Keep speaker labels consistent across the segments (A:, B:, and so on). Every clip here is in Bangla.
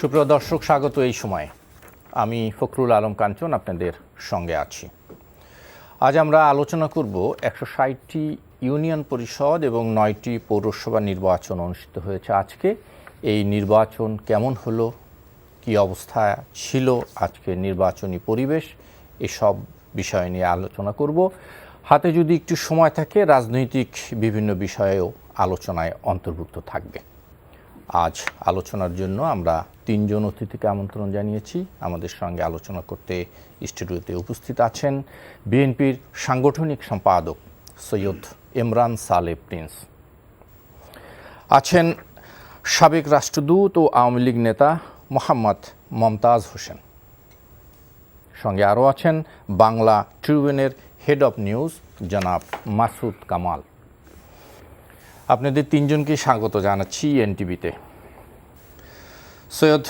A: সুপ্রিয় দর্শক, স্বাগত এই সময়ে। আমি ফখরুল আলম কাঞ্চন আপনাদের সঙ্গে আছি। আজ আমরা আলোচনা করব ১৬০টি ইউনিয়ন পরিষদ এবং ৯টি পৌরসভা নির্বাচন অনুষ্ঠিত হয়েছে আজকে। এই নির্বাচন কেমন হলো, কি অবস্থা ছিল আজকে নির্বাচনী পরিবেশ, এসব বিষয় নিয়ে আলোচনা করব। হাতে যদি একটু সময় থাকে রাজনৈতিক বিভিন্ন বিষয়েও আলোচনায় অন্তর্ভুক্ত থাকবে। আজ আলোচনার জন্য আমরা ৩ জন অতিথিকে আমন্ত্রণ জানিয়েছি। আমাদের সঙ্গে আলোচনা করতে স্টুডিওতে উপস্থিত আছেন বিএনপির সাংগঠনিক সম্পাদক সৈয়দ ইমরান সালে প্রিন্স, আছেন সাবেক রাষ্ট্রদূত ও আওয়ামী লীগ নেতা মোহাম্মদ মমতাজ হোসেন, সঙ্গে আরও আছেন বাংলা ট্রিবিউনের হেড অব নিউজ জনাব মাসুদ কামাল। আপনাদের ৩ জনকে স্বাগত জানাচ্ছি এনটিভিতে। সৈয়দ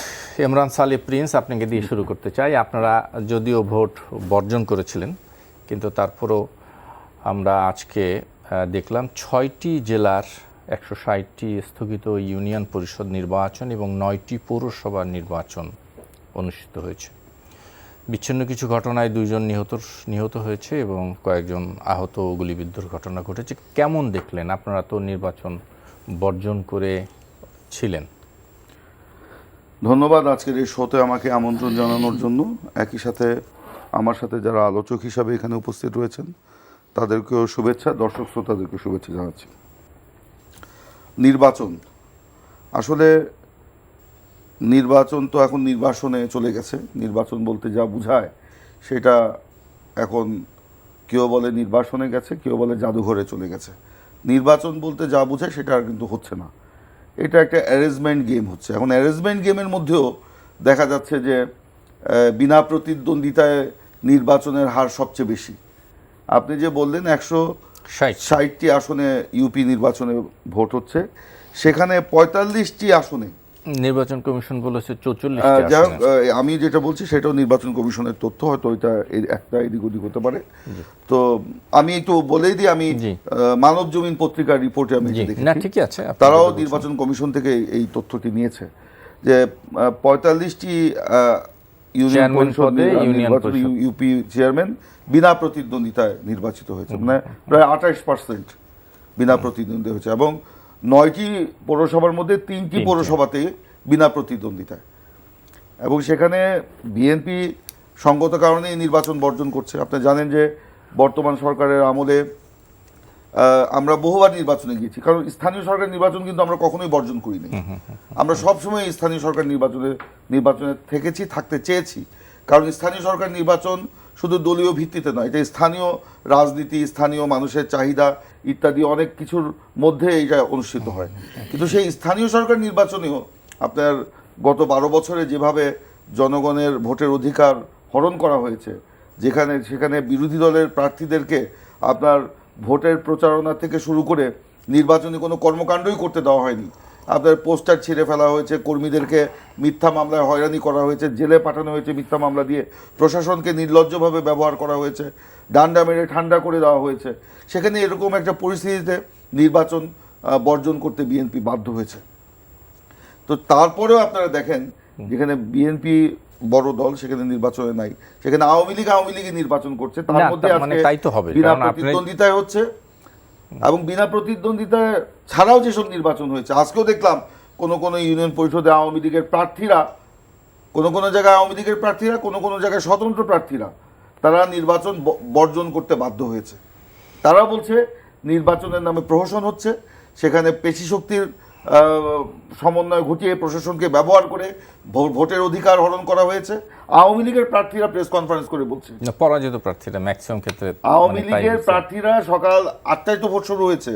A: ইমরান সালে প্রিন্স, আপনাকে দিয়ে শুরু করতে চাই। আপনারা যদিও ভোট বর্জন করেছিলেন, কিন্তু তারপরও আমরা আজকে দেখলাম ৬টি জেলার ১৬০টি স্থগিত ইউনিয়ন পরিষদ নির্বাচন এবং ৯টি পৌরসভার নির্বাচন অনুষ্ঠিত হয়েছে। বিচ্ছিন্ন কিছু ঘটনায় ২ জন নিহত হয়েছে এবং কয়েকজন আহত ও গুলিবিদ্ধর ঘটনা ঘটেছে। কেমন দেখলেন? আপনারা তো নির্বাচন বর্জন করে ছিলেন।
B: ধন্যবাদ আজকের এই শোতে আমাকে আমন্ত্রণ জানানোর জন্য। একই সাথে আমার সাথে যারা আলোচক হিসাবে এখানে উপস্থিত রয়েছেন তাদেরকেও শুভেচ্ছা, দর্শক শ্রোতাদেরকে শুভেচ্ছা জানাচ্ছি। নির্বাচন আসলে নির্বাচন তো এখন নির্বাসনে চলে গেছে। নির্বাচন বলতে যা বোঝায় সেটা এখন কেউ বলে নির্বাসনে গেছে, কেউ বলে জাদুঘরে চলে গেছে। নির্বাচন বলতে যা বোঝায় সেটা আর কিন্তু হচ্ছে না। এটা একটা অ্যারেঞ্জমেন্ট গেম হচ্ছে। এখন অ্যারেঞ্জমেন্ট গেমের মধ্যেও দেখা যাচ্ছে যে বিনা প্রতিদ্বন্দ্বিতায় নির্বাচনের হার সবচেয়ে বেশি। আপনি যে বললেন ১৬০টি আসনে ইউপি নির্বাচনে ভোট হচ্ছে, সেখানে ৪৫টি আসনে
A: নির্বাচন কমিশন বলেছে ৪৪।
B: আমি যেটা বলছি সেটাও নির্বাচন কমিশনের তথ্য, হয়তো এটা একটা এদিক ওদিক হতে পারে। তো আমি একটু বলেই দিই, আমি মানব জমিন পত্রিকার রিপোর্টে আমি দেখেছি, তারাও নির্বাচন কমিশন থেকে এই তথ্যটি নিয়েছে যে ৪৫টি ইউনিয়ন পরিষদে ইউপি চেয়ারম্যান বিনা প্রতিদ্বন্দ্বিতায় নির্বাচিত হয়েছে, মানে প্রায় ২৮% বিনা প্রতিদ্বন্দ্বিতা হয়েছে। এবং ৯টি পৌরসভার মধ্যে ৩টি পৌরসভাতে বিনা প্রতিদ্বন্দ্বিতায়। এবং সেখানে বিএনপি সঙ্গত কারণেই নির্বাচন বর্জন করছে। আপনি জানেন যে বর্তমান সরকারের আমলে আমরা বহুবার নির্বাচনে গিয়েছি, কারণ স্থানীয় সরকার নির্বাচন কিন্তু আমরা কখনোই বর্জন করিনি। আমরা সবসময় স্থানীয় সরকার নির্বাচনে থেকেছি, থাকতে চেয়েছি। কারণ স্থানীয় সরকার নির্বাচন শুধু দলীয় ভিত্তিতে নয়, এটা স্থানীয় রাজনীতি, স্থানীয় মানুষের চাহিদা ইত্যাদি অনেক কিছুর মধ্যে এটা অনুষ্ঠিত হয়। কিন্তু সেই স্থানীয় সরকার নির্বাচনেও আপনার গত ১২ বছরে যেভাবে জনগণের ভোটের অধিকার হরণ করা হয়েছে, সেখানে বিরোধী দলের প্রার্থীদেরকে আপনার ভোটের প্রচারণা থেকে শুরু করে নির্বাচনী কোনো কর্মকাণ্ডই করতে দেওয়া হয়নি। আপনার পোস্টার ছিঁড়ে ফেলা হয়েছে, কর্মীদেরকে মিথ্যা মামলায় হয়রানি করা হয়েছে, জেলে পাঠানো হয়েছে মিথ্যা মামলা দিয়ে, প্রশাসনকে নির্লজ্জভাবে ব্যবহার করা হয়েছে, ডান্ডা মেরে ঠান্ডা করে দেওয়া হয়েছে। সেখানে এরকম একটা পরিস্থিতিতে নির্বাচন বর্জন করতে বিএনপি বাধ্য হয়েছে। তো তারপরেও আপনারা দেখেন যেখানে বিএনপি বড় দল সেখানে নির্বাচনে নাই, সেখানে আওয়ামী লীগই নির্বাচন করছে। তার মধ্যে বিনা প্রতিদ্বন্দ্বিতায় হচ্ছে, এবং বিনা প্রতিদ্বন্দ্বিতায় ছাড়াও যেসব নির্বাচন হয়েছে, আজকেও দেখলাম কোনো ইউনিয়ন পরিষদে আওয়ামী লীগের প্রার্থীরা, কোনো জায়গায় আওয়ামী লীগের প্রার্থীরা, কোনো জায়গায় স্বতন্ত্র প্রার্থীরা তারা নির্বাচন বর্জন করতে বাধ্য হয়েছে। তারা বলছে নির্বাচনের নামে প্রহসন হচ্ছে, সেখানে পেশি শক্তির সমন্বয় ঘটিয়ে প্রশাসনকে ব্যবহার করে ভোটের অধিকার হরণ করা হয়েছে। আওয়ামী লীগের প্রার্থীরা প্রেস কনফারেন্স করে বলছে,
A: পরাজিত প্রার্থীরা ম্যাক্সিমাম ক্ষেত্রে,
B: আওয়ামী লীগের প্রার্থীরা সকাল ৮টায় তো ভোট শুরু হয়েছে,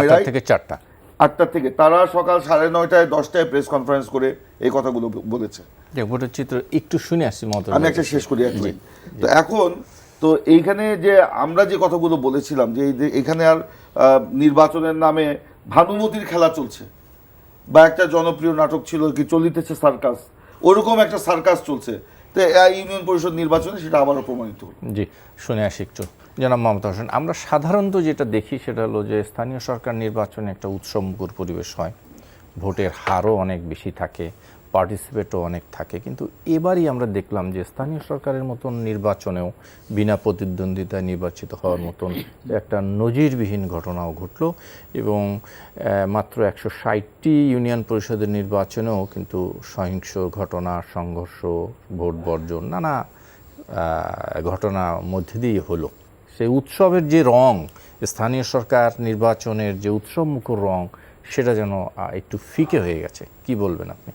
A: ৮টা থেকে ৪টা,
B: ৮টা থেকে তারা সকাল ৯:৩০ ১০টায় প্রেস কনফারেন্স করে এই কথাগুলো বলেছে।
A: ভোটের চিত্র একটু শুনে আসছি,
B: আমি একটা শেষ করি একদম। তো এখন তো এইখানে যে আমরা যে কথাগুলো বলেছিলাম যে এখানে আর নির্বাচনের নামে ভানুমতির খেলা চলছে, বা একটা জনপ্রিয় নাটক ছিল কি চলিতেছে সার্কাস, ওরকম একটা সার্কাস চলছে। তো ইউনিয়ন পরিষদ নির্বাচনে সেটা আবারও প্রমাণিত হল।
A: জি, শুনে আসি একটু জনাব মমতাজ হোসেন। আমরা সাধারণত যেটা দেখি সেটা হলো যে স্থানীয় সরকার নির্বাচনে একটা উৎসবমুখর পরিবেশ হয়, ভোটের হারও অনেক বেশি থাকে, পার্টিসিপেটও অনেক থাকে, কিন্তু এবারই আমরা দেখলাম যে স্থানীয় সরকারের মতন নির্বাচনেও বিনা প্রতিদ্বন্দ্বিতায় নির্বাচিত হওয়ার মতন একটা নজিরবিহীন ঘটনাও ঘটল, এবং মাত্র 160টি ইউনিয়ন পরিষদের নির্বাচনেও কিন্তু সহিংস ঘটনা, সংঘর্ষ, ভোট বর্জন, নানা ঘটনা মধ্যে দিয়ে হলো। সেই উৎসবের যে রং, স্থানীয় সরকার নির্বাচনের যে উৎসবমুখর রং, সেটা যেন একটু ফিকে হয়ে গেছে। কি বলবেন আপনি?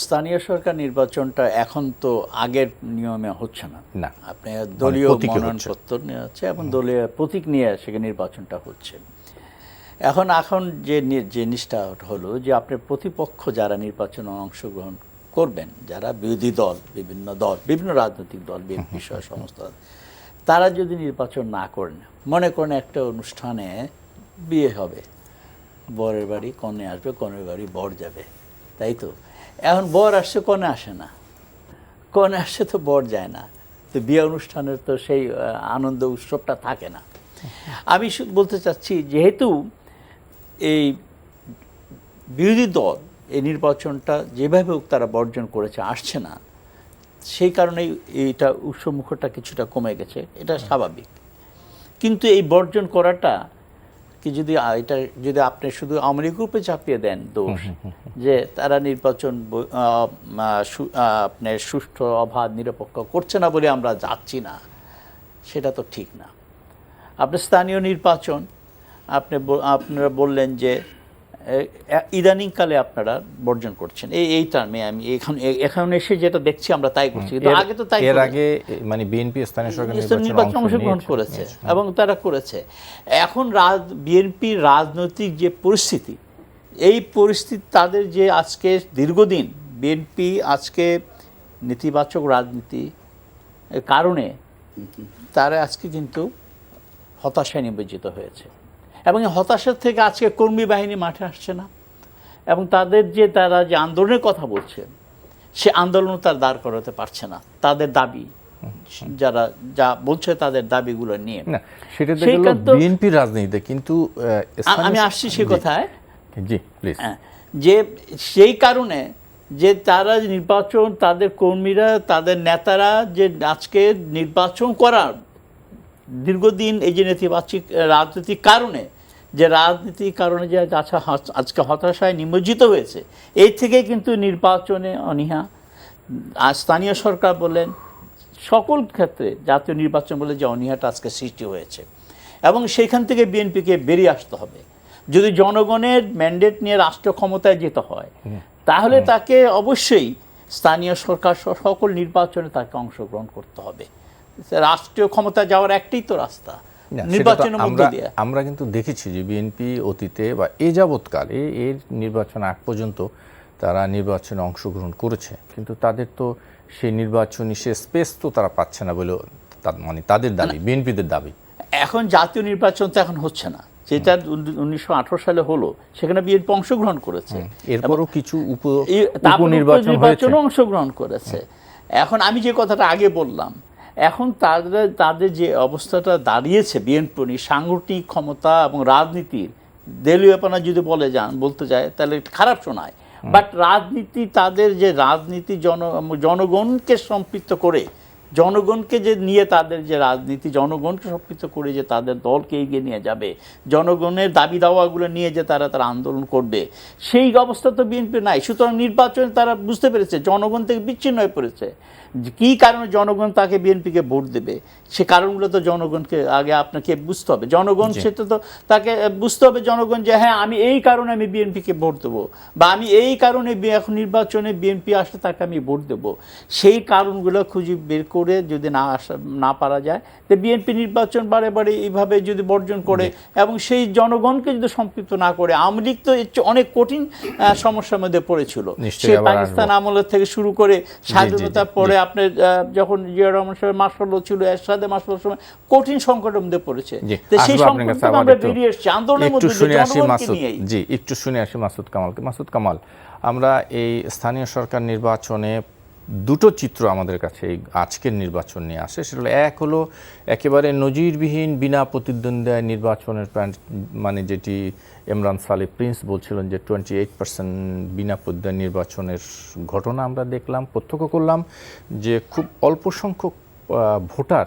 C: স্থানীয় সরকার নির্বাচনটা এখন তো আগের নিয়মে হচ্ছে না। আপনি দলীয় মনোনয়নপত্র নিয়ে হচ্ছে এবং দলীয় প্রতীক নিয়ে সেখানে নির্বাচনটা হচ্ছে। এখন যে জিনিসটা হলো যে আপনার প্রতিপক্ষ যারা নির্বাচনে অংশগ্রহণ করবেন, যারা বিরোধী দল, বিভিন্ন রাজনৈতিক দল, বিএনপি সহ সমস্ত, তারা যদি নির্বাচন না করেন, মনে করেন একটা অনুষ্ঠানে বিয়ে হবে, বরের বাড়ি কনে আসবে, কনের বাড়ি বর যাবে, তাই তো? এখন বর আসছে, কনে আসে না, কনে আসছে তো বর যায় না, তো বিয়ে অনুষ্ঠানের তো সেই আনন্দ উৎসবটা থাকে না। আমি বলতে চাচ্ছি, যেহেতু এই বিরোধী দল এই নির্বাচনটা যেভাবে হোক তারা বর্জন করেছে, আসছে না, সেই কারণেই এইটা উৎসবমুখটা কিছুটা কমে গেছে, এটা স্বাভাবিক। কিন্তু এই বর্জন করাটা কি যদি আপনি শুধু আওয়ামী লীগের উপরে চাপিয়ে দেন দোষ, যে তারা নির্বাচন আপনার সুষ্ঠু, অবাধ, নিরপেক্ষ করছে না বলে আমরা যাচ্ছি না, সেটা তো ঠিক না। আপনার স্থানীয় নির্বাচন আপনারা বললেন যে ইদানিংকালে আপনারা বর্জন করছেন, এই টার্মে আমি এখন এসে যেটা দেখছি আমরা তাই করছি, কিন্তু আগে তো তাই।
A: এর আগে মানে বিএনপি স্থানীয় সরকার
C: নির্বাচনে অংশগ্রহণ করেছে এবং তারা করেছে। এখন বিএনপির রাজনৈতিক যে পরিস্থিতি, এই পরিস্থিতি তাদের যে আজকে দীর্ঘদিন বিএনপি আজকে নেতিবাচক রাজনীতি কারণে তারা আজকে কিন্তু হতাশায় নিমজ্জিত হয়েছে, এবং এই হতাশার থেকে আজকে কর্মী বাহিনী মাঠে আসছে না, এবং তারা যে আন্দোলনের কথা বলছে, সে আন্দোলন তারা দাঁড় করাতে পারছে না। তাদের দাবি, যারা যা বলছে তাদের দাবিগুলো নিয়ে,
A: সেটা বিএনপির রাজনীতিতে কিন্তু
C: আমি আসছি সে কথায়,
A: জি প্লিজ,
C: যে সেই কারণে যে তারা নির্বাচন, তাদের কর্মীরা, তাদের নেতারা যে আজকে নির্বাচন করার দীর্ঘদিন এই যে নেতিবাচক রাজনীতির কারণে যে আজকে হতাশায় নিমজ্জিত হয়েছে, এই থেকে কিন্তু নির্বাচনে অনীহা, স্থানীয় সরকার বলেন, সকল ক্ষেত্রে জাতীয় নির্বাচন বলে যে অনীহাটা আজকে সৃষ্টি হয়েছে, এবং সেইখান থেকে বিএনপিকে বেরিয়ে আসতে হবে। যদি জনগণের ম্যান্ডেট নিয়ে রাষ্ট্র ক্ষমতায় যেতে হয়, তাহলে তাকে অবশ্যই স্থানীয় সরকার সকল নির্বাচনে তাকে অংশগ্রহণ করতে হবে। রাষ্ট্রীয় ক্ষমতা যাওয়ার একটাই তো রাস্তা, নির্বাচনের মধ্য দিয়ে।
A: আমরা কিন্তু দেখেছি যে বিএনপি অতীতে বা এ যাবৎকালে এর নির্বাচন আগ পর্যন্ত তারা নির্বাচনে অংশগ্রহণ করেছে, কিন্তু তাদের তো সেই নির্বাচনী সে স্পেস তো তারা পাচ্ছে না বলে মানে তাদের দাবি, বিএনপিদের দাবি।
C: এখন জাতীয় নির্বাচন তো এখন হচ্ছে না, যেটা 1918 সালে হলো, সেখানে বিএনপি অংশগ্রহণ করেছে,
A: এরপরও কিছু
C: উপনির্বাচনে অংশগ্রহণ করেছে। এখন আমি যে কথাটা আগে বললাম, এখন তাদের যে অবস্থাটা দাঁড়িয়েছে বিএনপি, সাংগঠনিক ক্ষমতা এবং রাজনীতির দলীয়পনা যদি বলতে যায় তাহলে খারাপ শোনায়, বাট রাজনীতি, তাদের যে রাজনীতি জনগণকে সম্পৃক্ত করে, জনগণকে যে নিয়ে তাদের যে রাজনীতি, জনগণকে সম্পৃক্ত করে যে তাদের দলকে এগিয়ে নিয়ে যাবে, জনগণের দাবি দাওয়াগুলো নিয়ে যে তারা আন্দোলন করবে, সেই অবস্থা তো বিএনপি নাই। সুতরাং নির্বাচনে তারা বুঝতে পেরেছে জনগণ থেকে বিচ্ছিন্ন হয়ে পড়েছে। কী কারণে জনগণ তাকে বিএনপিকে ভোট দেবে, সে কারণগুলো তো জনগণকে আগে আপনাকে বুঝতে হবে। জনগণ সেটা তো তাকে বুঝতে হবে, জনগণ যে হ্যাঁ আমি এই কারণে আমি বিএনপিকে ভোট দেবো, বা আমি এই কারণে এখন নির্বাচনে বিএনপি আসলে তাকে আমি ভোট দেবো। সেই কারণগুলো খুঁজে বের করে যদি না পারা যায়, তো বিএনপি নির্বাচন বারে বারে এইভাবে যদি বর্জন করে এবং সেই জনগণকে যদি সম্পৃক্ত না করে, আওয়ামী লীগ তো অনেক কঠিন সমস্যার মধ্যে পড়েছিল। সেই পাকিস্তান আমলের থেকে শুরু করে স্বাধীনতার পরে আপনি যখন জিয়া রহমান সাহেবের মার্শাল ল ছিল, এরশাদে মার্শাল সময় কঠিন সংকটের মধ্যে পড়েছে। সেই সংকট থেকে আমরা বেরিয়ে এসেছি আন্দোলনের মধ্যে জনগণকে নিয়ে।
A: জি, একটু শুনে আসি মাসুদ কামালকে। মাসুদ কামাল, আমরা এই স্থানীয় সরকার নির্বাচনে দুটো চিত্র আমাদের কাছে এই আজকের নির্বাচন নিয়ে আসে। সেটা হলো, এক হলো একেবারে নজিরবিহীন বিনা প্রতিদ্বন্দ্বিতায় নির্বাচনের মানে যেটি ইমরান সালে প্রিন্স বলছিলেন যে 28% বিনা প্রতিদ্বন্দ্বী নির্বাচনের ঘটনা আমরা দেখলাম, প্রত্যক্ষ করলাম যে খুব অল্প সংখ্যক ভোটার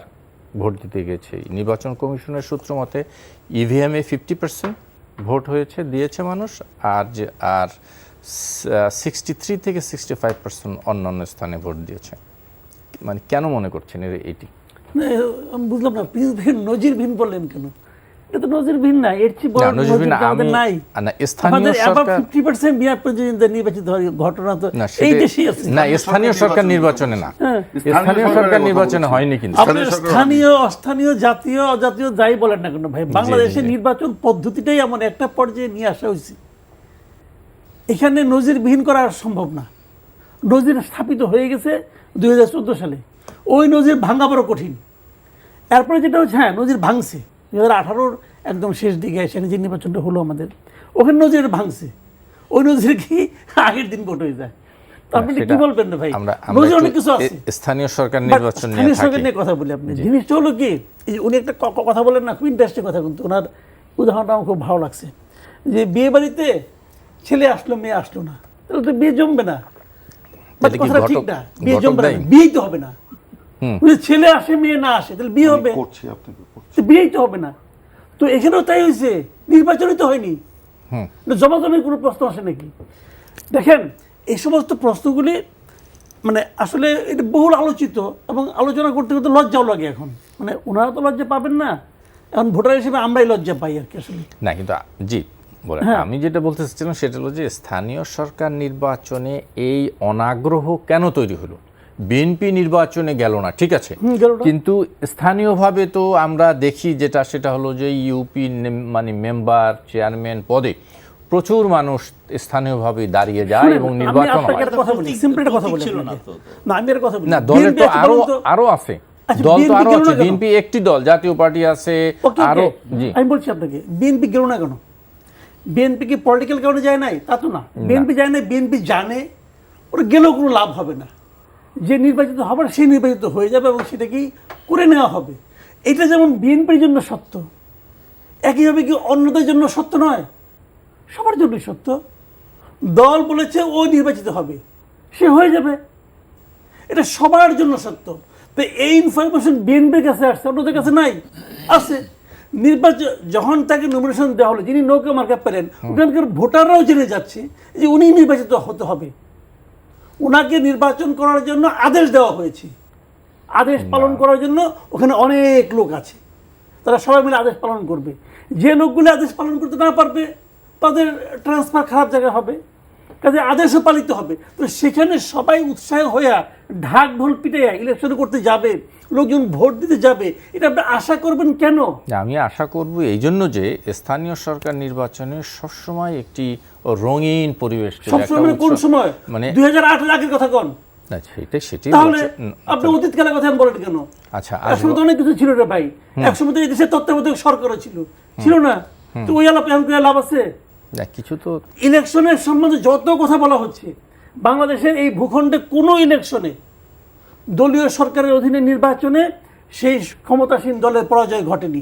A: ভোট দিতে গেছে। নির্বাচন কমিশনের সূত্র মতে ইভিএমে 50% ভোট দিয়েছে মানুষ, আর 63 থেকে 65% অন্যান্য স্থানে ভোট দিয়েছে। মানে কেন মনে করছেন এটি?
D: আমি বুঝলাম না, নজিরবিহীন বললেন কেন? এটা তো নজিরবিহীন না, এর চেয়ে বড় নজির আমাদের নাই।
A: স্থানীয় সরকার
D: 50% বিনা প্রতিদ্বন্দ্বিতা নির্বাচিত হয় ঘটনা তো এই দেশেই আছে
A: না, স্থানীয় সরকার নির্বাচনে না, স্থানীয় সরকার নির্বাচনে হয়নি। কিন্তু
D: স্থানীয়, অস্থানীয়, জাতীয়, অজাতীয় যাই বলেন না কেন ভাই, বাংলাদেশের নির্বাচন পদ্ধতিটাই এমন একটা পর্যায়ে নিয়ে আসা হয়েছে, এখানে নজিরবিহীন করা সম্ভব না। নজির স্থাপিত হয়ে গেছে 2014 সালে, ওই নজির ভাঙা বড় কঠিন। এরপরে যেটা হচ্ছে, হ্যাঁ নজির ভাঙছে 2018-র একদম শেষ দিকে এসে যে নির্বাচনটা হলো আমাদের, ওখানে নজির ভাঙছে। ওই নজির কি আগের দিন ভোট হয়ে যায়? আপনি কি বলবেন না ভাই? নজির অনেক কিছু আছে।
A: স্থানীয় সরকার নির্বাচন
D: নিয়ে কথা বলি, আপনি জিনিসটা হলো কি, উনি একটা কথা বলেন না, খুব ইন্টারেস্টিং কথা, কিন্তু ওনার উদাহরণটা আমার খুব ভালো লাগছে, যে বিয়ে বাড়িতে ছেলে আসলো মেয়ে আসলো না, তাহলে তো বিয়ে জমবে না। কথাটা ঠিক না, বিয়ে জমবে না, বিয়েই তো হবে না। ছেলে আসে মেয়ে না আসে, তাহলে বিয়ে হবে? বিয়েই তো হবে না। তো এখানেও তাই হয়েছে, নির্বাচনই তো হয়নি, জমাজমের কোনো প্রশ্ন আসে নাকি? দেখেন, এই সমস্ত প্রশ্নগুলি মানে আসলে এটা বহুল আলোচিত, এবং আলোচনা করতে করতে লজ্জাও লাগে এখন। মানে ওনারা তো লজ্জা পাবেন না, এখন ভোটার হিসেবে আমরাই লজ্জা পাই আর কি আসলে।
A: না কিন্তু জি বলেন, আমি যেটা বলতে চাচ্ছিলাম সেটা হলো যে স্থানীয় সরকার নির্বাচনে এই অনাগ্রহ কেন তৈরি হলো? বিএনপি নির্বাচনে গেল না, ঠিক আছে, কিন্তু স্থানীয়ভাবে তো আমরা দেখি যেটা, সেটা হলো যে ইউপি মানে মেম্বার, চেয়ারম্যান পদে প্রচুর মানুষ স্থানীয়ভাবে দাঁড়িয়ে যায় এবং নির্বাচন হয়। না, দলের তো আরো আছে, দল তো আরো আছে, বিএনপি একটি দল, জাতীয় পার্টি আছে আরো। জি,
D: আমি বলছি আপনাকে, বিএনপি গেল না কেন? বিএনপি কি পলিটিক্যাল কারণে যায় নাই? তা তো না, বিএনপি যায় না, বিএনপি জানে ওরা গেলেও কোনো লাভ হবে না, যে নির্বাচিত হবে সেই নির্বাচিত হয়ে যাবে এবং সেটাকেই করে নেওয়া হবে। এটা যেমন বিএনপির জন্য সত্য, একইভাবে কি অন্যদের জন্য সত্য নয়? সবার জন্যই সত্য। দল বলেছে ও নির্বাচিত হবে, সে হয়ে যাবে, এটা সবার জন্য সত্য। তো এই ইনফরমেশন বিএনপির কাছে আসছে, অন্যদের কাছে নাই, আছে। নির্বাচন যখন তাকে নমিনেশন দেওয়া হলো, যিনি নৌকা মার্কা পেলেন, ওখানকার ভোটাররাও জেনে যাচ্ছে যে উনি নির্বাচিত হতে হবে, ওনাকে নির্বাচন করার জন্য আদেশ দেওয়া হয়েছে। আদেশ পালন করার জন্য ওখানে অনেক লোক আছে, তারা সবাই মিলে আদেশ পালন করবে। যে লোকগুলো আদেশ পালন করতে না পারবে তাদের ট্রান্সফার খারাপ জায়গায় হবে, কাজে আদেশও পালিত হবে। তো সেখানে সবাই উৎসাহ হইয়া ঢাক ঢোল পিটাইয়া ইলেকশন করতে যাবে, লোকজন ভোট দিতে যাবে, এটা আপনি আশা করবেন কেন?
A: আমি আশা করব এই জন্য যে স্থানীয় সরকার নির্বাচনে সবসময় একটি রঙিন পরিবেশ।
D: সবসময় কোন সময়? মানে 2008 এর আগের কথা কোন?
A: সেটাই
D: তাহলে আপনি অতীত কালের কথা বলেন কেন?
A: আচ্ছা,
D: একসময় তো অনেক কিছু ছিল রে ভাই, একসময় তো এই দেশের তত্ত্বাবধায়ক সরকারও ছিল না? তো ওই আলাপ এখন করে লাভ আছে?
A: কিছু তো
D: ইলেকশনের সম্বন্ধে যত কথা বলা হচ্ছে, বাংলাদেশের এই ভূখণ্ডে কোনো ইলেকশনে, দলীয় সরকারের অধীনে নির্বাচনে সেই ক্ষমতাসীন দলের পরাজয় ঘটেনি,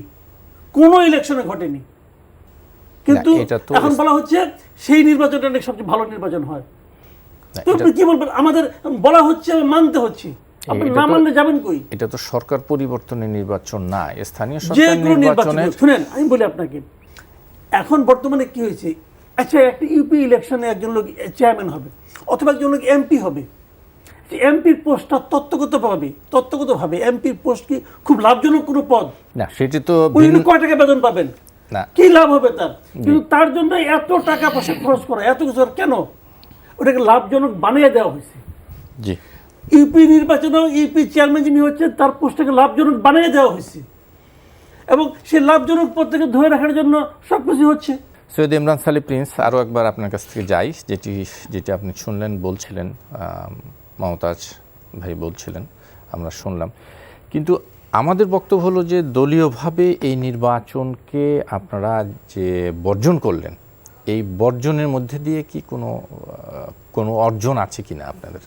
D: কোনো ইলেকশনে ঘটেনি। কিন্তু এখন বলা হচ্ছে সেই নির্বাচনটা নাকি সবচেয়ে ভালো নির্বাচন হয়। তো আপনি কি বলবেন? আমাদের বলা হচ্ছে, মানতে হচ্ছে, আপনি না মানলে যাবেন কই?
A: এটা তো সরকার পরিবর্তনের নির্বাচন না, স্থানীয় সরকার নির্বাচনে।
D: শুনেন, আমি বলি আপনাকে, এখন বর্তমানে কি হয়েছে, আচ্ছা একটা ইউপি ইলেকশনে একজন লোক চেয়ারম্যান হবে অথবা একজন লোক এমপি হবে, এমপির পোস্টটা তত্ত্বগতভাবে এমপির পোস্ট কি খুব লাভজনক কোনো পদ?
A: না, সেটি তো
D: কয় টাকা বেতন পাবেন, কি লাভ হবে তার? কিন্তু তার জন্য এত টাকা পয়সা খরচ করা, এত কিছু কেন? ওটাকে লাভজনক বানিয়ে দেওয়া হয়েছে।
A: জি,
D: ইউপি নির্বাচনে ইউপি চেয়ারম্যান যিনি হচ্ছে তার পোস্টটাকে লাভজনক বানিয়ে দেওয়া হয়েছে, এবং সেই লাভজনক পদ থেকে ধরে রাখার জন্য সবকিছু হচ্ছে।
A: সৈয়দ ইমরান সালে প্রিন্স, আরও একবার আপনার কাছ থেকে যাই, যেটি আপনি শুনলেন, বলছিলেন, মমতাজ ভাই বলছিলেন, আমরা শুনলাম, কিন্তু আমাদের বক্তব্য হলো যে দলীয়ভাবে এই নির্বাচনকে আপনারা যে বর্জন করলেন, এই বর্জনের মধ্যে দিয়ে কি কোনো অর্জন আছে কিনা আপনাদের?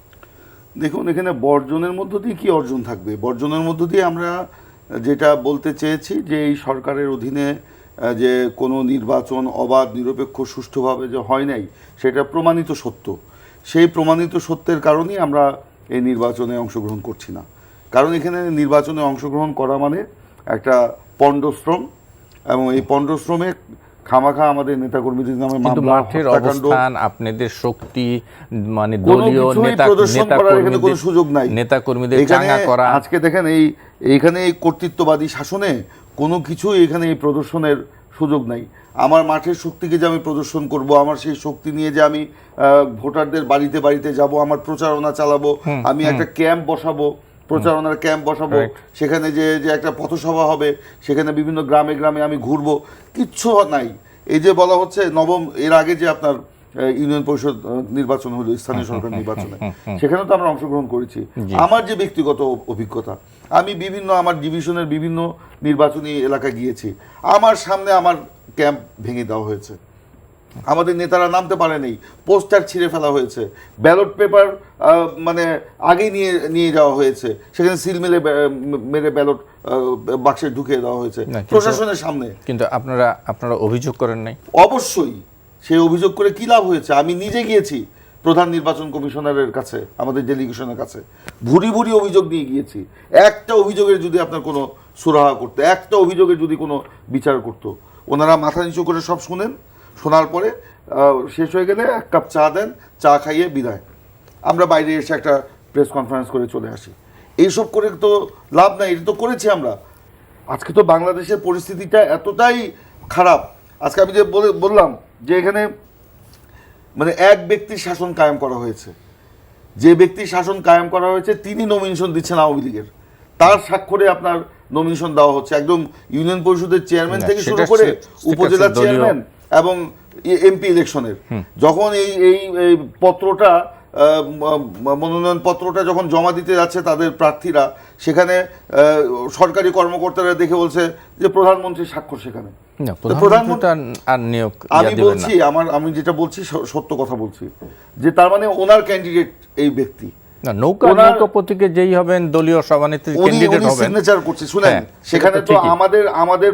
B: দেখুন, এখানে বর্জনের মধ্য দিয়ে কি অর্জন থাকবে? বর্জনের মধ্য দিয়ে আমরা যেটা বলতে চেয়েছি যে এই সরকারের অধীনে যে কোনো নির্বাচন অবাধ, নিরপেক্ষ, সুষ্ঠুভাবে যে হয় নাই, সেটা প্রমাণিত সত্য। সেই প্রমাণিত সত্যের কারণেই আমরা এই নির্বাচনে অংশগ্রহণ করছি না। কারণ এখানে নির্বাচনে অংশগ্রহণ করা মানে একটা পণ্ডশ্রম, এবং এই পণ্ডশ্রমে খামাখা আমাদের নেতাকর্মীদের নামে মামলা,
A: মাঠের
B: হত্যাকাণ্ড,
A: অবস্থান, আপনাদের শক্তি, মানে দলীয়
B: কোনো সুযোগ নাই
A: নেতাকর্মীদের
B: এখানে।
A: চাঙ্গা করা,
B: আজকে দেখেন এইখানে এই কর্তৃত্ববাদী শাসনে কোনো কিছুই এখানে এই প্রদর্শনের সুযোগ নাই। আমার মাঠের শক্তিকে যে আমি প্রদর্শন করব, আমার সেই শক্তি নিয়ে যে আমি ভোটারদের বাড়িতে বাড়িতে যাব, আমার প্রচারণা চালাবো, আমি একটা ক্যাম্প বসাবো, প্রচারণার ক্যাম্প বসাবো, সেখানে যে একটা পথসভা হবে, সেখানে বিভিন্ন গ্রামে গ্রামে আমি ঘুরবো, কিচ্ছু নাই। এই যে বলা হচ্ছে নবম, এর আগে যে আপনার ইউনিয়ন পরিষদ নির্বাচন হলো, স্থানীয় সরকার নির্বাচনে, সেখানেও তো আমরা অংশগ্রহণ করেছি। আমার যে ব্যক্তিগত অভিজ্ঞতা, আমি বিভিন্ন আমার ডিভিশনের বিভিন্ন নির্বাচনী এলাকায় গিয়েছি, আমার সামনে আমার ক্যাম্প ভেঙে দেওয়া হয়েছে, আমাদের নেতারা নামতে পারেনি, পোস্টার ছিঁড়ে ফেলা হয়েছে, ব্যালট পেপার মানে আগেই নিয়ে যাওয়া হয়েছে, সেখানে সিল মেরে ব্যালট বাক্সে ঢুকিয়ে দেওয়া হয়েছে প্রশাসনের সামনে।
A: কিন্তু আপনারা অভিযোগ করেন নাই?
B: অবশ্যই, সেই অভিযোগ করে কি লাভ হয়েছে? আমি নিজে গিয়েছি প্রধান নির্বাচন কমিশনারের কাছে, আমাদের ডেলিগেশনের কাছে, ভুরি ভুরি অভিযোগ নিয়ে গিয়েছি। একটা অভিযোগের যদি আপনার কোনো সুরাহা করতো, একটা অভিযোগের যদি কোনো বিচার করতো, ওনারা মাথা নিচু করে সব শুনেন, শোনার পরে শেষ হয়ে গেলে এক কাপ চা দেন, চা খাইয়ে বিদায়, আমরা বাইরে এসে একটা প্রেস কনফারেন্স করে চলে আসি। এইসব করে তো লাভ নাই, এটা তো করেছি আমরা। আজকে তো বাংলাদেশের পরিস্থিতিটা এতটাই খারাপ, আজকে আমি যে বললাম যে এখানে মানে এক ব্যক্তির শাসন কায়েম করা হয়েছে, যে ব্যক্তির শাসন কায়েম করা হয়েছে তিনি নমিনেশন দিচ্ছেন আওয়ামী লীগের, তার স্বাক্ষরে আপনার নমিনেশন দেওয়া হচ্ছে, একদম ইউনিয়ন পরিষদের চেয়ারম্যান থেকে শুরু করে উপজেলা চেয়ারম্যান এবং এমপি ইলেকশনের। যখন এই পত্রটা, মনোনয়ন পত্রটা যখন জমা দিতে যাচ্ছে তাদের প্রার্থীরা, সেখানে সরকারি কর্মকর্তারা দেখে বলছে যে প্রধানমন্ত্রীর স্বাক্ষর সেখানে। আমি যেটা বলছি সত্য কথা বলছি, যে তার মানে ওনার ক্যান্ডিডেট এই ব্যক্তি,
A: নৌকা প্রতীকে যেই হবেন দলীয় সভানেত্রী ক্যান্ডিডেট হবেন,
B: সিগনেচার করছে। শুনেন, সেখানে তো আমাদের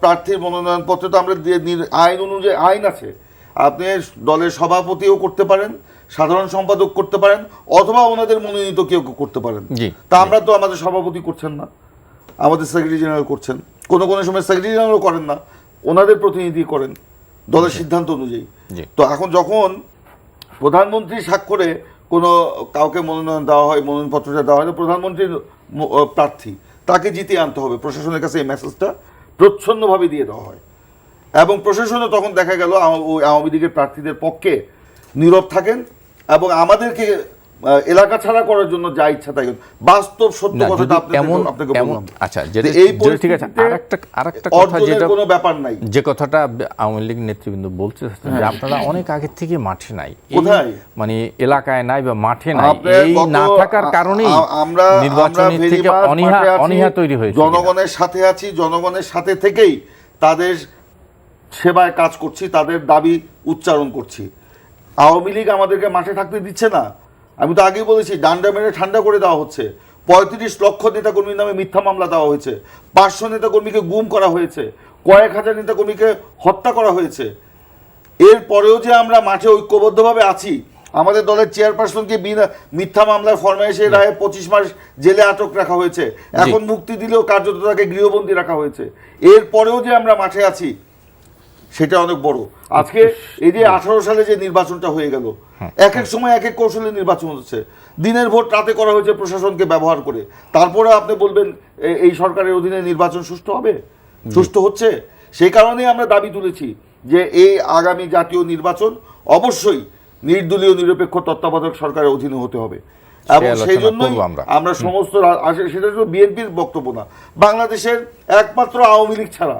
B: প্রার্থীর মনোনয়ন পত্র তো আমরা আইন অনুযায়ী, আইন আছে, আপনি দলের সভাপতিও করতে পারেন, সাধারণ সম্পাদক করতে পারেন, অথবা ওনাদের মনোনীত কেউ করতে পারেন। তা আমরা তো আমাদের সভাপতি করছেন না, আমাদের সেক্রেটারি জেনারেল করছেন, কোনো সময় সেক্রেটারি জেনারেলও করেন না, ওনাদের প্রতিনিধি করেন দলের সিদ্ধান্ত অনুযায়ী। তো এখন যখন প্রধানমন্ত্রীর স্বাক্ষরে কোনো কাউকে মনোনয়ন দেওয়া হয়, মনোনয়নপত্রটা দেওয়া হয়, প্রধানমন্ত্রীর প্রার্থী তাকে জিতিয়ে আনতে হবে, প্রশাসনের কাছে এই মেসেজটা প্রচ্ছন্নভাবে দিয়ে দেওয়া হয়। এবং প্রশাসনও তখন দেখা গেল আওয়ামী লীগের প্রার্থীদের পক্ষে নীরব থাকেন, এবং আমাদেরকে এলাকা ছাড়া করার জন্য যা ইচ্ছা তাই। বাস্তব সত্য কথাটা আপনাকে বললাম।
A: আচ্ছা, এই ঠিক আছে, আরেকটা কথা যেটা কোনো ব্যাপার নাই, যে কথাটা আওয়ামী লীগ নেতৃবৃন্দ বলছে যে আপনারা অনেক আগে থেকে মাঠে নাই, মানে এলাকায় নাই বা মাঠে নাই, এই না থাকার কারণেই আমরা নির্বাচনের থেকে অনীহা তৈরি হয়েছে।
B: জনগণের সাথে আছি, জনগণের সাথে থেকেই তাদের সেবায় কাজ করছি, তাদের দাবি উচ্চারণ করছি। আওয়ামী লীগ আমাদেরকে মাঠে থাকতে দিচ্ছে না। আমি তো আগেই বলেছি, ডান্ডা মেরে ঠান্ডা করে দেওয়া হচ্ছে, 35 লক্ষ নেতাকর্মীর নামে মিথ্যা মামলা দেওয়া হয়েছে, 500 নেতাকর্মীকে গুম করা হয়েছে, কয়েক হাজার নেতাকর্মীকে হত্যা করা হয়েছে। এরপরেও যে আমরা মাঠে ঐক্যবদ্ধভাবে আছি, আমাদের দলের চেয়ারপারসনকে মিথ্যা মামলায় ফরমাইশের রায়ে 25 মাস জেলে আটক রাখা হয়েছে, এখন মুক্তি দিলেও কার্যত তাকে গৃহবন্দী রাখা হয়েছে। এরপরেও যে আমরা মাঠে আছি, সেটা অনেক বড়। আজকে এই যে 18 সালে যে নির্বাচনটা হয়ে গেল, এক এক সময় এক এক কৌশলে নির্বাচন হচ্ছে, দিনের ভোট রাতে করা হয়েছে প্রশাসনকে ব্যবহার করে, তারপরে আপনি বলবেন এই সরকারের অধীনে নির্বাচন সুষ্ঠু হবে? সুষ্ঠু হচ্ছে। সেই কারণেই আমরা দাবি তুলেছি যে এই আগামী জাতীয় নির্বাচন অবশ্যই নির্দলীয় নিরপেক্ষ তত্ত্বাবধায়ক সরকারের অধীনে হতে হবে। এবং সেই জন্যই আমরা সমস্ত, সেটা শুধু বিএনপির বক্তব্য না, বাংলাদেশের একমাত্র আওয়ামী লীগ ছাড়া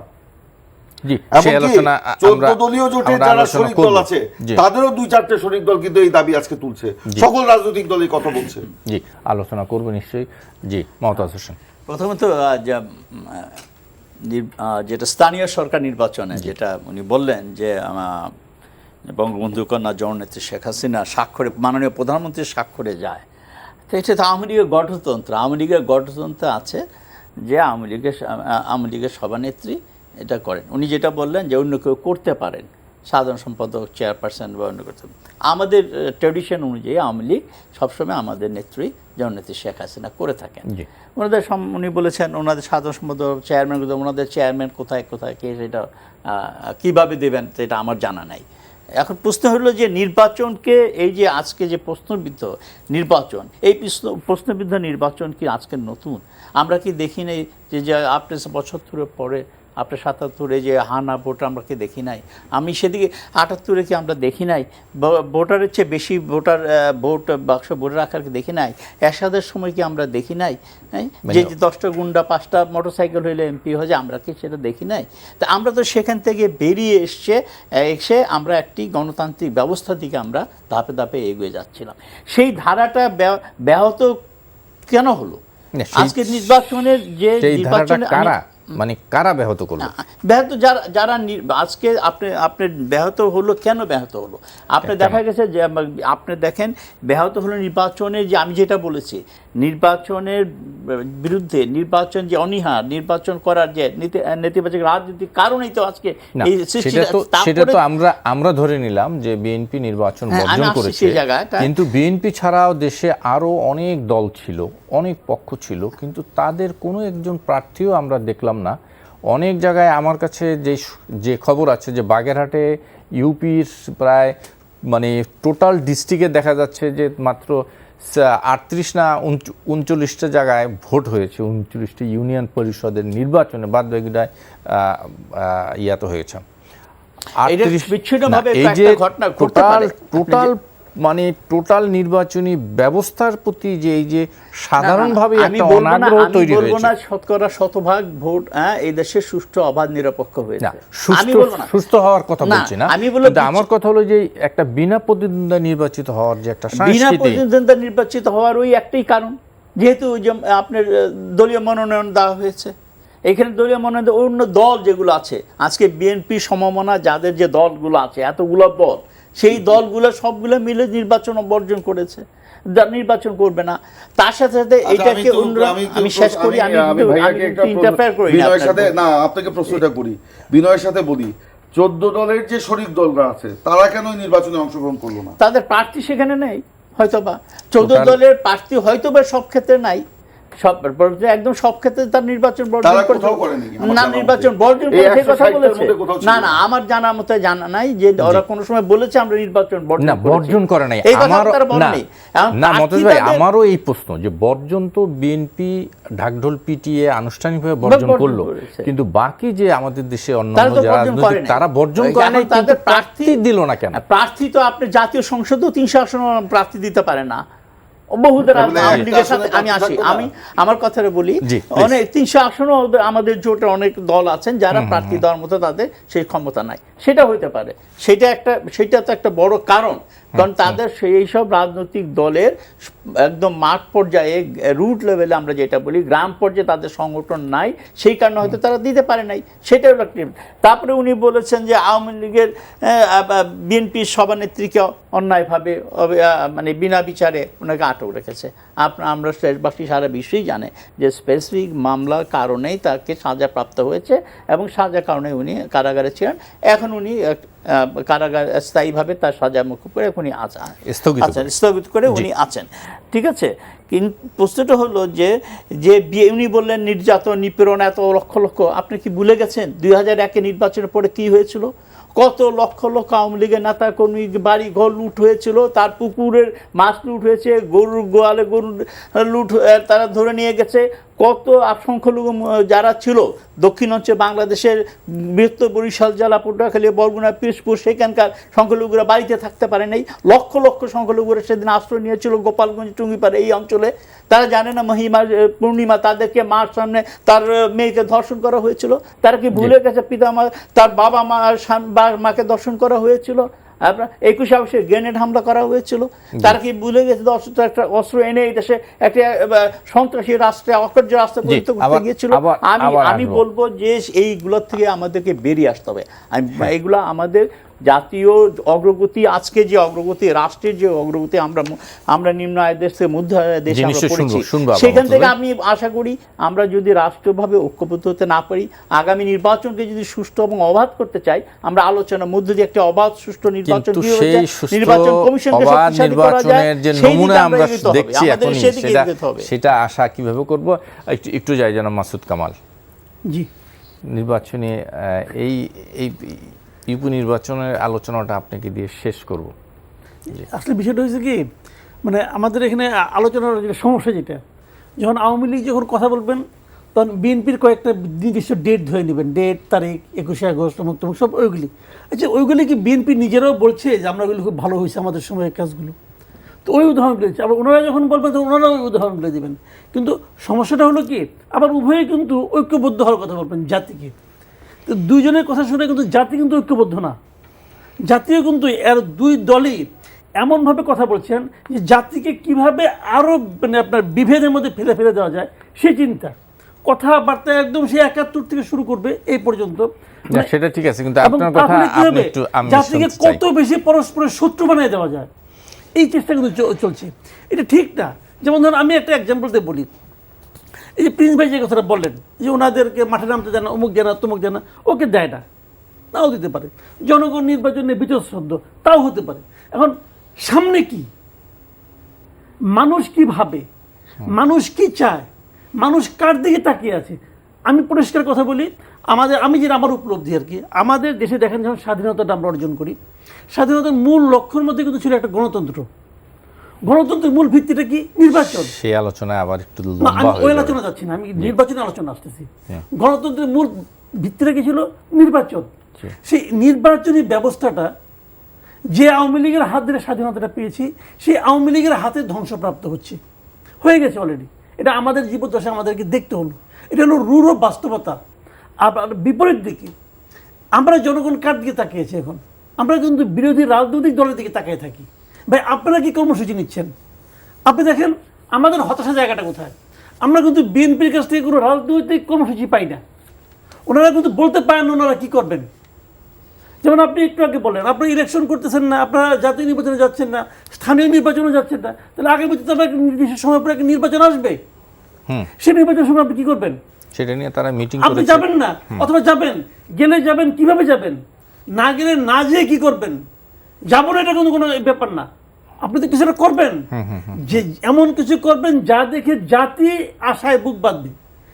B: দলীয় জোটের যারা শরিক দল আছে তাদেরও 2-4টে শরিক দল কিন্তু এই দাবি আজকে তুলছে, সকল রাজনৈতিক দল এই কথা বলছে।
A: জি, আলোচনা করবো নিশ্চয়ই। জি, মমতাজ হোসেন।
C: প্রথমত যেটা স্থানীয় সরকার নির্বাচনে যেটা উনি বললেন যে বঙ্গবন্ধু কন্যা জননেত্রী শেখ হাসিনা স্বাক্ষরে, মাননীয় প্রধানমন্ত্রীর স্বাক্ষরে যায়। তো এটা তো আওয়ামী লীগের গঠনতন্ত্র। আওয়ামী লীগের গঠনতন্ত্র আছে যে আওয়ামী লীগের সভানেত্রী এটা করেন। উনি যেটা বললেন যে অন্য কেউ করতে পারেন, সাধারণ সম্পাদক, চেয়ারপারসন বা অন্য করতে। আমাদের ট্র্যাডিশন অনুযায়ী আওয়ামী লীগ সবসময় আমাদের নেত্রী জননেত্রী শেখ হাসিনা করে থাকেন। ওনাদের উনি বলেছেন ওনাদের সাধারণ সম্পাদক, চেয়ারম্যান, ওনাদের চেয়ারম্যান কোথায় কোথায় কে সেটা কীভাবে দেবেন সেটা আমার জানা নাই। এখন প্রশ্ন হলো যে নির্বাচনকে, এই যে আজকে যে প্রশ্নবিদ্ধ নির্বাচন, এই প্রশ্নবিদ্ধ নির্বাচন কি আজকে নতুন? আমরা কি দেখি নাই যে আপনি ৭৫ পরে, আপনার ৭৭-এ যে হানা ভোট আমরা কি দেখি নাই? আমি সেদিকে ৭৮-এ কি আমরা দেখি নাই? ভোটারের চেয়ে বেশি ভোট বাক্স ভরে রাখার কি দেখি নাই? এরশাদের সময় কি আমরা দেখি নাই? যে 10টা গুন্ডা 5টা মোটরসাইকেল হইলে এমপি হয়ে যায়, আমরা কি সেটা দেখি নাই? তা আমরা তো সেখান থেকে বেরিয়ে এসে আমরা একটি গণতান্ত্রিক ব্যবস্থা দিকে আমরা ধাপে ধাপে এগিয়ে যাচ্ছিলাম। সেই ধারাটা ব্যাহত কেন হলো? আজকে নির্বাচনের যে নির্বাচনে
A: মানে কারা ব্যাহত করলো?
C: ব্যাহত যারা আজকে আপনি ব্যাহত হলো কেন ব্যাহত হলো? আপনি দেখা গেছে যে আপনি দেখেন ব্যাহত হলো নির্বাচনে, যে আমি যেটা বলেছি নির্বাচনের বিরুদ্ধে, নির্বাচন যে অনীহা, নির্বাচন করার যে নেতিবাচক রাজনীতির কারণেই তো আজকে এই
A: সেটা তো আমরা ধরে নিলাম যে বিএনপি নির্বাচন বর্জন করেছে, কিন্তু বিএনপি ছাড়াও দেশে আরো অনেক দল ছিল, অনেক পক্ষ ছিল, কিন্তু তাদের কোনো একজন প্রার্থীও আমরা দেখলাম না। অনেক জায়গায় আমার কাছে যে খবর আছে যে বাগেরহাটে ইউপির প্রায় মানে টোটাল ডিস্ট্রিক্টে দেখা যাচ্ছে যে মাত্র 38 না 39টা জায়গায় ভোট হয়েছে, 39টি ইউনিয়ন পরিষদের নির্বাচনে, বাদ বাকিটায় ইয়াতে হয়েছে। এই যে টোটাল নির্বাচনী ব্যবস্থার প্রতি যে এই যে সাধারণভাবে একটা অনাগ্রহ তৈরি হয়েছে।
C: বলবো না শতকরা 100% ভোট এই দেশে সুষ্ঠু, অবাধ, নিরপেক্ষ হয়েছে।
A: সুস্থ হওয়ার কথা বলছি না, আমার কথা হলো যে একটা বিনা প্রতিদ্বন্দ্বিতা নির্বাচিত হওয়ার যে একটা সংস্কৃতি,
C: বিনা প্রতিদ্বন্দ্বিতা নির্বাচিত হওয়ার ওই একটাই কারণ, যেহেতু আপনার দলীয় মনোনয়ন দেওয়া হয়েছে। এখানে দলীয় মনোনয়ন অন্য দল যেগুলো আছে, আজকে বিএনপি সমমনা যাদের যে দলগুলো আছে, এতগুলো দল, সেই দলগুলো সবগুলো মিলে নির্বাচন বর্জন করেছে, নির্বাচন করবে না। তার সাথে সাথে এটাকে আমি শেষ করি, আমি ইন্টারফেয়ার করি
B: না, আপনাকে প্রশ্নটা করি, বিনয়ের সাথে বলি, 14 দলের যে শরিক দলরা আছে তারা কেন নির্বাচনে অংশগ্রহণ করলো না?
C: তাদের প্রার্থী সেখানে নেই, হয়তোবা 14 দলের প্রার্থী হয়তোবা সব ক্ষেত্রে নাই, একদম সব ক্ষেত্রে তার নির্বাচন বর্জন না, নির্বাচন বর্জন করেছে কথা বলেছে না, আমার জানা মতে জানা নাই যে ওরা কোনো সময় বলেছে আমরা নির্বাচন
A: বর্জন করে নাই। আমারও এই প্রশ্ন যে বর্জন তো বিএনপি ঢাকঢোল পিটিয়ে আনুষ্ঠানিকভাবে বর্জন করলো, কিন্তু বাকি যে আমাদের দেশে অন্যান্য তারা বর্জন করে নাই, তাদের প্রার্থী দিল না কেন?
C: প্রার্থী তো আপনি জাতীয় সংসদেও 300 আসন প্রার্থী দিতে পারে না। আমি আমার কথাটা বলি, অনেক 300 আসনও আমাদের জোটে অনেক দল আছেন যারা প্রার্থী দেওয়ার মতো তাদের সেই ক্ষমতা নাই। সেটা হইতে পারে, সেটা তো একটা বড় কারণ, কারণ তাদের সেই সব রাজনৈতিক দলের একদম মাঠ পর্যায়ে, রুট লেভেলে আমরা যেটা বলি, গ্রাম পর্যায়ে তাদের সংগঠন নাই, সেই কারণে হয়তো তারা দিতে পারে নাই। সেটা হলো। তারপরে উনি বলেছেন যে আওয়ামী লীগের বিএনপির সভানেত্রীকে অন্যায়ভাবে মানে বিনা বিচারে ওনাকে আটক রেখেছে। আমরা দেশবাসী সারা বিশ্বই জানে যে স্পেসিফিক মামলার কারণেই তাকে সাজাপ্রাপ্ত হয়েছে এবং সাজার কারণে উনি কারাগারে ছিলেন। এখন উনি কারাগার স্থায়ীভাবে তার সাজা মুকুব করে উনি স্থগিত করে উনি আছেন, ঠিক আছে। কিন্তু প্রশ্নটা হলো যে উনি বললেন নির্যাতন, নিপীড়ন, এত লক্ষ লক্ষ, আপনি কি ভুলে গেছেন 2001 নির্বাচনের পরে কি হয়েছিল? কত লক্ষ লক্ষ আওয়ামী লীগের নেতা কর্মী বাড়ি ঘর লুট হয়েছিল, তার পুকুরের মাছ লুট হয়েছে, গরুর গোয়ালে গরু লুট তারা ধরে নিয়ে গেছে। কত সংখ্যালঘু যারা ছিল দক্ষিণ অঞ্চল বাংলাদেশের বৃহত্তর বরিশাল জেলা, পটুয়াখালী, বরগুনা, পিরোজপুর, সেখানকার সংখ্যালঘুরা বাড়িতে থাকতে পারে নাই। লক্ষ লক্ষ সংখ্যালঘুরা সেদিন আশ্রয় নিয়েছিল গোপালগঞ্জ, টুঙ্গিপাড়া এই অঞ্চলে। তারা জানে না মহিমা পূর্ণিমা তাদেরকে মার সামনে তার মেয়েকে ধর্ষণ করা হয়েছিল। তারা কি ভুলে গেছে পিতামা, তার বাবা মাকে ধর্ষণ করা হয়েছিল? আপনার 21 আগস্টে গ্রেনেড হামলা করা হয়েছিল। তারা কি ভুলে গেছে একটা অস্ত্র এনে এই দেশে একটা সন্ত্রাসী রাষ্ট্রে, অকর্য রাষ্ট্রে পরিণত করতে গিয়েছিল? আমি বলবো যে এইগুলোর থেকে আমাদেরকে বেরিয়ে আসতে হবে। এইগুলো আমাদের জাতীয় অগ্রগতি, আজকে যে অগ্রগতি, রাষ্ট্রের যে অগ্রগতি, আমরা নিম্ন আয়ের দেশ থেকে মধ্য আয়ের দেশে আমরা পড়েছি, সেখান থেকে আমি আশা করি আমরা যদি রাষ্ট্রভাবে ঐক্যবদ্ধ হতে না পারি, আগামী নির্বাচনকে যদি সুষ্ঠু এবং অবাধ করতে চাই, আমরা আলোচনার মধ্য দিয়ে একটা অবাধ সুষ্ঠু নির্বাচন নির্বাচন কমিশনকে শক্তিশালী করা যায়, সেই দিকে আমরা এগোতে হবে, আমাদের সেদিকে এগোতে হবে।
A: সেটা আশা কিভাবে করব, একটু যাই যেন মাসুদ কামাল।
D: জি,
A: নির্বাচনে এই ইউপি নির্বাচনের আলোচনাটা আপনাকে দিয়ে শেষ করব।
D: আসলে বিষয়টা হয়েছে কি, মানে আমাদের এখানে আলোচনার যেটা সমস্যা, যেটা যখন আওয়ামী লীগ যখন কথা বলবেন তখন বিএনপির কয়েকটা নির্দিষ্ট ডেট ধরে নেবেন, ডেট, তারিখ, 21শে আগস্ট, অমুক তমুক সব ওইগুলি। আচ্ছা, ওইগুলি কি বিএনপি নিজেরাও বলছে যে আমরা ওইগুলো খুব ভালো হয়েছে আমাদের সময়ের কাজগুলো? তো ওই উদাহরণগুলো দিচ্ছে। আবার ওনারা যখন বলবেন তখন ওনারাও ওই উদাহরণগুলো দেবেন। কিন্তু সমস্যাটা হলো কি, আবার উভয়ে কিন্তু ঐক্যবদ্ধ হওয়ার কথা বলবেন জাতিকে। তো দুইজনের কথা শুনে কিন্তু জাতি কিন্তু ঐক্যবদ্ধ না। জাতীয় কিন্তু এর দুই দলই এমনভাবে কথা বলছেন যে জাতিকে কিভাবে আরও মানে আপনার বিভেদের মধ্যে ফেলে দেওয়া যায় সেই চিন্তা, কথাবার্তা একদম সে 71 থেকে শুরু করবে এই পর্যন্ত।
A: সেটা ঠিক আছে, কিন্তু আপনার কথা আপনি একটু
D: জাতিকে কত বেশি পরস্পরের শত্রু বানিয়ে দেওয়া যায় এই চেষ্টা কিন্তু চলছে। এটা ঠিক না। যেমন ধরুন আমি একটা এক্সাম্পল দিয়ে বলি, এই যে প্রিন্স ভাই যে কথাটা বললেন যে ওনাদেরকে মাঠে নামতে দেয় না, অমুক দেয় না, তমুক দেয় না, ওকে দেয় না, তাও দিতে পারে। জনগণ নির্বাচনে বিতশ্রদ্ধ, তাও হতে পারে। এখন সামনে কি, মানুষ কি ভাবে, মানুষ কি চায়, মানুষ কার দিকে তাকিয়ে আছে? আমি পরিষ্কার কথা বলি, আমার উপলব্ধি আর কি, আমাদের দেশে দেখেন যখন স্বাধীনতাটা আমরা অর্জন করি, স্বাধীনতার মূল লক্ষ্যের মধ্যে কিন্তু ছিল একটা গণতন্ত্র। গণতন্ত্রের মূল ভিত্তিটা কি? নির্বাচন।
A: সেই আলোচনায় আবার একটু
D: আমি ওই আলোচনা যাচ্ছি না, আমি নির্বাচনের আলোচনা আসতেছি। গণতন্ত্রের মূল ভিত্তিটা কি ছিল? নির্বাচন। সেই নির্বাচনী ব্যবস্থাটা যে আওয়ামী লীগের হাত ধরে স্বাধীনতাটা পেয়েছি, সেই আওয়ামী লীগের হাতে ধ্বংসপ্রাপ্ত হয়ে গেছে অলরেডি। এটা আমাদের জীবদ্দশা আমাদেরকে দেখতে হলো। এটা হলো রূঢ় বাস্তবতা। আবার বিপরীত দিকে আমরা জনগণ কার দিকে তাকিয়েছি? এখন আমরা কিন্তু বিরোধী রাজনৈতিক দলের দিকে তাকিয়ে থাকি। ভাই, আপনারা কি কর্মসূচি নিচ্ছেন? আপনি দেখেন আমাদের হতাশা জায়গাটা কোথায়। আমরা কিন্তু বিএনপির কাছ থেকে কোনো রাজনৈতিক কর্মসূচি পাই না। ওনারা কিন্তু বলতে পারেন ওনারা কি করবেন। যেমন আপনি একটু আগে বললেন আপনারা ইলেকশন করতেছেন না, আপনারা জাতীয় নির্বাচনে যাচ্ছেন না, স্থানীয় নির্বাচনে যাচ্ছেন না, তাহলে আগামী নির্দিষ্ট সময় পরে একটা নির্বাচন আসবে। সেই নির্বাচনের সময় আপনি কি করবেন?
A: সেটা নিয়ে তারা মিটিং
D: আপনি যাবেন না, অথবা যাবেন, গেলে যাবেন কিভাবে যাবেন, না গেলে না যেয়ে কি করবেন? যাবো না, এটা কিন্তু কোনো ব্যাপার না। আপনি তো কিছুটা করবেন, যে এমন কিছু করবেন যা দেখে জাতি আশায় বুক বাঁধবে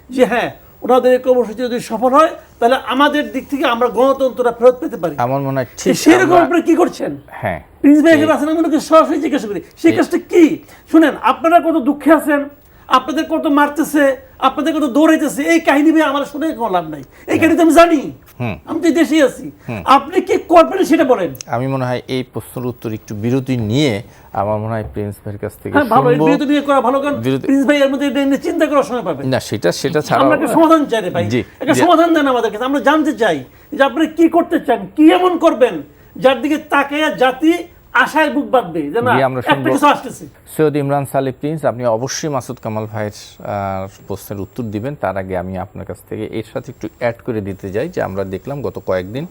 D: যে হ্যাঁ, ওনাদের এই কর্মসূচি যদি সফল হয় তাহলে আমাদের দিক থেকে আমরা গণতন্ত্রটা ফেরত পেতে পারি।
A: আমার মনে হয়
D: সেরকম আপনারা কি করছেন? হ্যাঁ, প্রিন্স ভাই এখানে আছেন, আমি সরাসরি জিজ্ঞাসা করি সেই কাজটা কি? শুনেন, আপনারা কত দুঃখে আছেন, আপনাদের কত মারতেছে, আপনাদের কত দৌড়াইতেছে, এই কাহিনী ভাই আমার শুনে কোনো লাভ নাই। এই কাহিনী তো আমি জানি, আমি তো দেশেই আছি। আপনি কি করবেন সেটা বলেন।
A: আমি মনে হয় এই প্রশ্নের উত্তর একটু বিরতি নিয়ে আমার মনে হয় প্রিন্স ভাইয়ের কাছ থেকে
D: ভালো, বিরতি নিয়ে করা ভালো, কারণ প্রিন্স ভাই এর মধ্যে চিন্তা করার সময় পাবেন
A: না। সেটা ছাড়া
D: আমরা একটা সমাধান চাই রে ভাই, একটা সমাধান দেন আমাদের কাছে। আমরা জানতে চাই যে আপনি কি করতে চান, কি এমন করবেন যার দিকে তাকাইয়া জাতি আশায় বুক বাঁধবে যে না একটা কিছু আসতেছে।
A: সৈয়দ ইমরান সালেহ প্রিন্স, আপনি অবশ্যই মাসুদ কামাল ভাইয়ের প্রশ্নের উত্তর দিবেন। তার আগে আমি আপনার কাছ থেকে এর সাথে একটু অ্যাড করে দিতে যাই যে আমরা দেখলাম গত কয়েকদিন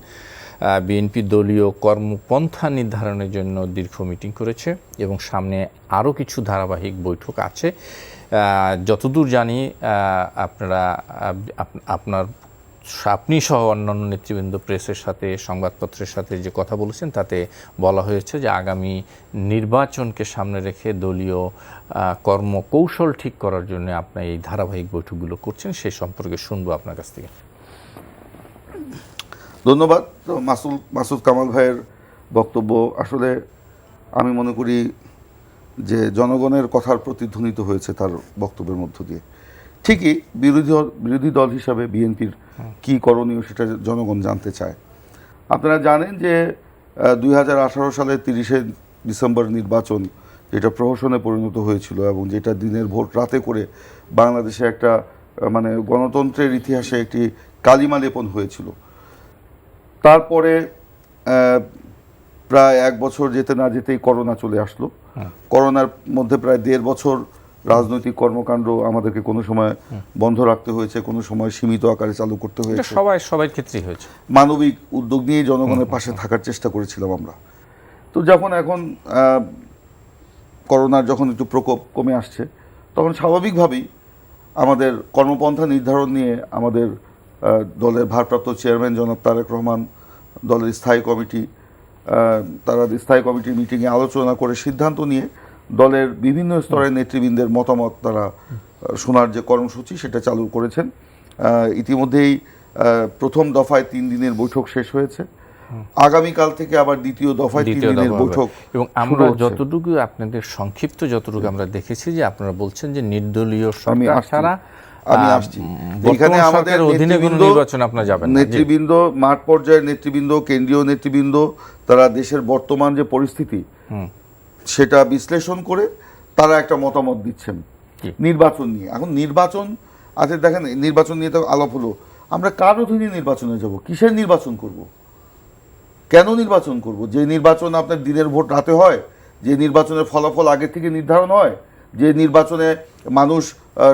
A: বিএনপি দলীয় কর্মপন্থা নির্ধারণের জন্য দীর্ঘ মিটিং করেছে এবং সামনে আরও কিছু ধারাবাহিক বৈঠক আছে। যতদূর জানি আপনি সহ অন্যান্য নেতৃবৃন্দ প্রেসের সাথে, সংবাদপত্রের সাথে যে কথা বলেছেন তাতে বলা হয়েছে যে আগামী নির্বাচনকে সামনে রেখে দলীয় কর্মকৌশল ঠিক করার জন্য আপনি এই ধারাবাহিক বৈঠকগুলো করছেন। সেই সম্পর্কে শুনবো আপনার কাছ থেকে।
B: ধন্যবাদ। তো মাসুদ কামাল ভাইয়ের বক্তব্য আসলে আমি মনে করি যে জনগণের কথার প্রতিধ্বনিত হয়েছে তার বক্তব্যের মধ্য দিয়ে। ঠিকই বিরোধী দল হিসাবে বিএনপির কী করণীয় সেটা জনগণ জানতে চায়। আপনারা জানেন যে 2018 সালের 30শে ডিসেম্বর নির্বাচন যেটা প্রহসনে পরিণত হয়েছিল এবং যেটা দিনের ভোট রাতে করে বাংলাদেশে একটা মানে গণতন্ত্রের ইতিহাসে একটি কালিমা লেপন হয়েছিল। তারপরে প্রায় 1 বছর যেতে না যেতেই করোনা চলে আসলো। করোনার মধ্যে প্রায় 1.5 বছর রাজনৈতিক কর্মকাণ্ড আমাদেরকে কোনো সময় বন্ধ রাখতে হয়েছে, কোনো সময় সীমিত আকারে চালু করতে হয়েছে।
A: সবার ক্ষেত্রেই হয়েছে।
B: মানবিক উদ্যোগ নিয়ে জনগণের পাশে থাকার চেষ্টা করেছিলাম আমরা। তো যখন এখন করোনার যখন একটু প্রকোপ কমে আসছে, তখন স্বাভাবিকভাবেই আমাদের কর্মপন্থা নির্ধারণ নিয়ে আমাদের দলের ভারপ্রাপ্ত চেয়ারম্যান জনাব তারেক রহমান, দলের স্থায়ী কমিটি, তারা স্থায়ী কমিটির মিটিংয়ে আলোচনা করে সিদ্ধান্ত নিয়ে দলের বিভিন্ন স্তরের নেতৃবৃন্দের মতামত তারা শোনার যে কর্মসূচি সেটা চালু করেছেন। ইতিমধ্যেই প্রথম দফায় 3 দিনের বৈঠক শেষ হয়েছে। আগামীকাল থেকে আবার দ্বিতীয় দফায় 3 দিনের বৈঠক।
A: এবং আমরা যতটুকু আপনাদের সংক্ষিপ্ত যতটুকু আমরা দেখেছি যে আপনারা বলছেন যে নির্দলীয় সরকার ছাড়া
B: আমি আসছি এখানে আমাদের
A: অধীনে কোনো নির্বাচন আপনারা যাবেন না।
B: নেতৃবৃন্দ, মাঠ পর্যায়ের নেতৃবৃন্দ, কেন্দ্রীয় নেতৃবৃন্দ, তারা দেশের বর্তমান যে পরিস্থিতি সেটা বিশ্লেষণ করে তারা একটা মতামত দিচ্ছেন নির্বাচন নিয়ে। এখন নির্বাচন আছে, দেখেন নির্বাচন নিয়ে তো আলাপ হলো, আমরা কার অধীনে নির্বাচনে যাব? কিসের নির্বাচন করব? কেন নির্বাচন করব? যে নির্বাচন আপনার দিনের ভোট রাতে হয়, যে নির্বাচনের ফলাফল আগে থেকে নির্ধারণ হয়, যে নির্বাচনে মানুষ,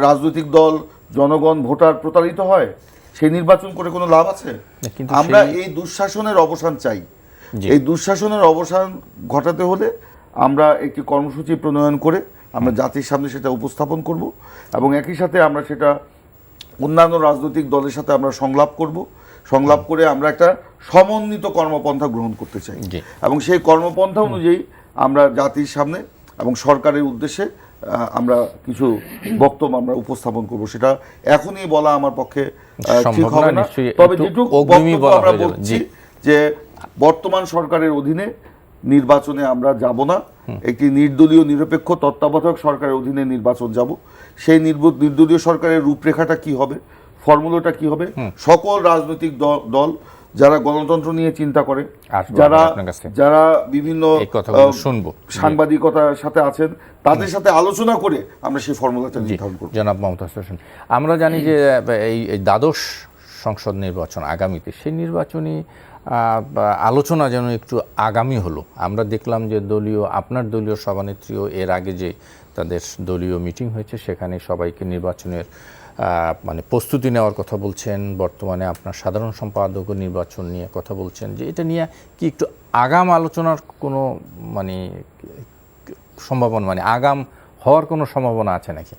B: রাজনৈতিক দল, জনগণ, ভোটার প্রতারিত হয়, সেই নির্বাচন করে কোনো লাভ আছে? আমরা এই দুঃশাসনের অবসান চাই। এই দুঃশাসনের অবসান ঘটাতে হলে আমরা একটি কর্মসূচি প্রণয়ন করে আমরা জাতির সামনে সেটা উপস্থাপন করব, এবং একই সাথে আমরা সেটা অন্যান্য রাজনৈতিক দলের সাথে আমরা সংলাপ করব। সংলাপ করে আমরা একটা সমন্বিত কর্মপন্থা গ্রহণ করতে চাই, এবং সেই কর্মপন্থা অনুযায়ী আমরা জাতির সামনে এবং সরকারের উদ্দেশ্যে আমরা কিছু বক্তব্য আমরা উপস্থাপন করব। সেটা এখনই বলা আমার পক্ষে ঠিক হবে না, তবে যেটুকু বক্তব্য আমরা বলছি যে বর্তমান সরকারের অধীনে নির্বাচনে আমরা যাব না, একটি নির্দলীয় নিরপেক্ষ তত্ত্বাবধায়ক সরকারের অধীনে নির্বাচন যাব। সেই নির্দলীয় সরকারের রূপরেখাটা কি হবে, ফর্মুলাটা কি হবে, সকল রাজনৈতিক দল যারা গণতন্ত্র নিয়ে চিন্তা করে, যারা বিভিন্ন সাংবাদিকতার সাথে আছেন, তাদের সাথে আলোচনা করে আমরা সেই ফর্মুলাটা নির্ধারণ করব।
A: জনাব মমতাজ হোসেন, আমরা জানি যে এই দ্বাদশ সংসদ নির্বাচন আগামীতে, সেই নির্বাচনী আলোচনা যেন একটু আগামী হলো। আমরা দেখলাম যে আপনার দলীয় সভানেত্রীও এর আগে যে তাদের দলীয় মিটিং হয়েছে সেখানে সবাইকে নির্বাচনের মানে প্রস্তুতি নেওয়ার কথা বলছেন। বর্তমানে আপনার সাধারণ সম্পাদক নির্বাচন নিয়ে কথা বলছেন, যে এটা নিয়ে কি একটু আগাম আলোচনার কোনো মানে সম্ভাবনা, মানে আগাম হওয়ার কোনো সম্ভাবনা আছে নাকি?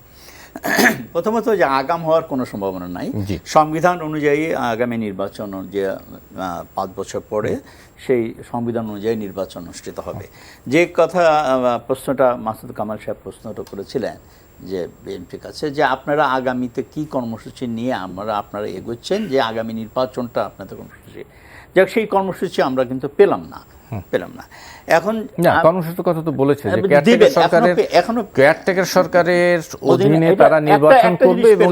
C: প্রথমত যে আগাম হওয়ার কোনো সম্ভাবনা নাই। সংবিধান অনুযায়ী আগামী নির্বাচন যে 5 বছর পরে সেই সংবিধান অনুযায়ী নির্বাচন অনুষ্ঠিত হবে। যে কথা প্রশ্নটা মাসুদ কামাল সাহেব প্রশ্নটা করেছিলেন যে বিএনপির কাছে, যে আপনারা আগামীতে কি কর্মসূচি নিয়ে আপনারা এগোচ্ছেন, যে আগামী নির্বাচনটা আপনাদের কর্মসূচি, যাক সেই কর্মসূচি আমরা কিন্তু পেলাম না। এখন
A: কর্মসূচির কথা তো বলেছে যে কেয়ারটেকার সরকারের অধীনে তারা নির্বাচন করবে, এবং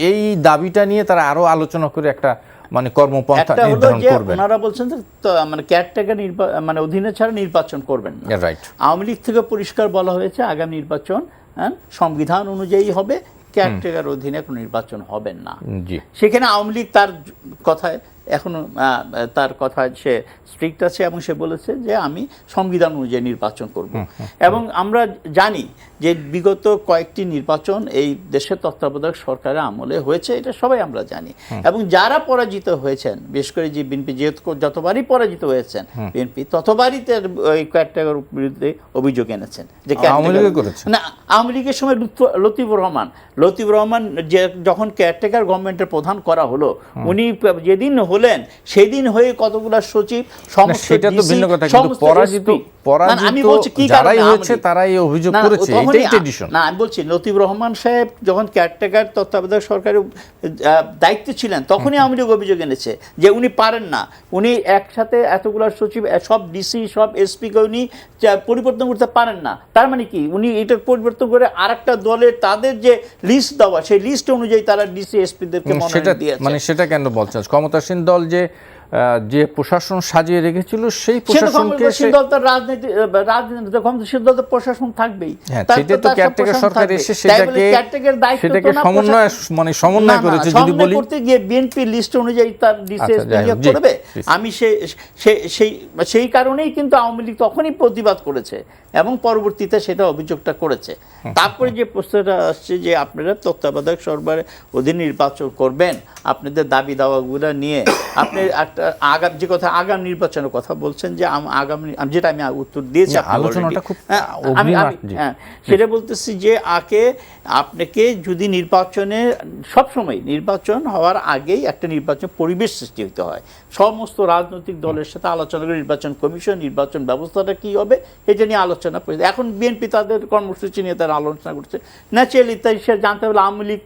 A: এই দাবিটা নিয়ে তারা আরো আলোচনা করে একটা মানে কর্মপন্থা নির্ধারণ করবেন।
C: ওনারা বলছেন যে মানে কেয়ারটেকার মানে অধীনে ছাড়া নির্বাচন করবেন না। আওয়ামী লীগ থেকে পরিষ্কার বলা হয়েছে আগামী নির্বাচন সংবিধান অনুযায়ী হবে, কেয়ারটেকার অধীনে কোনো নির্বাচন হবেন না। সেখানে আওয়ামী লীগ তার কথায় এখনো তার কথা সে স্ট্রিক্ট আছে, এবং সে বলেছে যে আমি সংবিধান অনুযায়ী নির্বাচন করব। এবং আমরা জানি যে বিগত কয়েকটি নির্বাচন এই দেশের তত্ত্বাবধায়ক সরকারের আমলে হয়েছে, এটা সবাই আমরা জানি। এবং যারা পরাজিত হয়েছেন, বিশেষ করে যে বিএনপি যতবারই পরাজিত হয়েছেন বিএনপি ততবারই তার ওই কেয়ারটেকার বিরুদ্ধে অভিযোগ এনেছেন যে না, আওয়ামী লীগের সময় লতিফুর রহমান যে যখন কেয়ারটেকার গভর্নমেন্টের প্রধান করা হলো, উনি যেদিন হলেন সেদিন হয়ে কতগুলো সচিব সমস্ত আমি বলছি লতিফুর রহমান সাহেব যখন কেয়ারটেকার তত্ত্বাবধায়ক সরকারের দায়িত্বে ছিলেন তখনই আওয়ামী লীগ অভিযোগ এনেছে যে উনি পারেন না, উনি একসাথে এতগুলো সচিব, সব ডিসি, সব এসপিকে উনি পরিবর্তন করতে পারেন না। তার মানে কি উনি এটা পরিবর্তন করে আরেকটা দলের তাদের যে লিস্ট দেওয়া সেই লিস্ট অনুযায়ী তারা ডিসি এসপিদেরকে মনোনয়ন দিয়েছে।
A: মানে সেটা কেন বলছেন? ক্ষমতাসীন দল যে যে প্রশাসন সাজিয়ে রেখেছিল সেই প্রশাসনকে
C: ক্ষমতাশীল দল প্রশাসন থাকবেই,
A: সেটা তো কেয়ারটেকার সরকার এসে সেটাকে সমন্বয় করেছে। যদি বলি
C: করতে গিয়ে বিএনপি লিস্ট অনুযায়ী তার করবে, আমি সেই কারণেই কিন্তু আওয়ামী লীগ তখনই প্রতিবাদ করেছে এবং পরবর্তীতে সেটা অভিযোগটা করেছে। তারপরে যে প্রশ্নটা আসছে যে আপনারা তত্ত্বাবধায়ক সরকারের অধীনে নির্বাচন করবেন, আপনাদের দাবি দাওয়াগুলো নিয়ে আপনি একটা যে কথা আগাম নির্বাচনের কথা বলছেন, যে আগামী যেটা আমি উত্তর দিয়েছি সেটা বলতেছি যে আপনাকে যদি নির্বাচনে সবসময় নির্বাচন হওয়ার আগেই একটা নির্বাচন পরিবেশ সৃষ্টি হতে হয়, সমস্ত রাজনৈতিক দলের সাথে আলোচনা করে নির্বাচন কমিশন নির্বাচন ব্যবস্থাটা কি হবে এটা নিয়ে আলোচনা করেছে। এখন বিএনপি তাদের কর্মসূচি নিয়ে তারা আলোচনা করছে, ন্যাচারালি তাই সে জানতে হবে আওয়ামী লীগ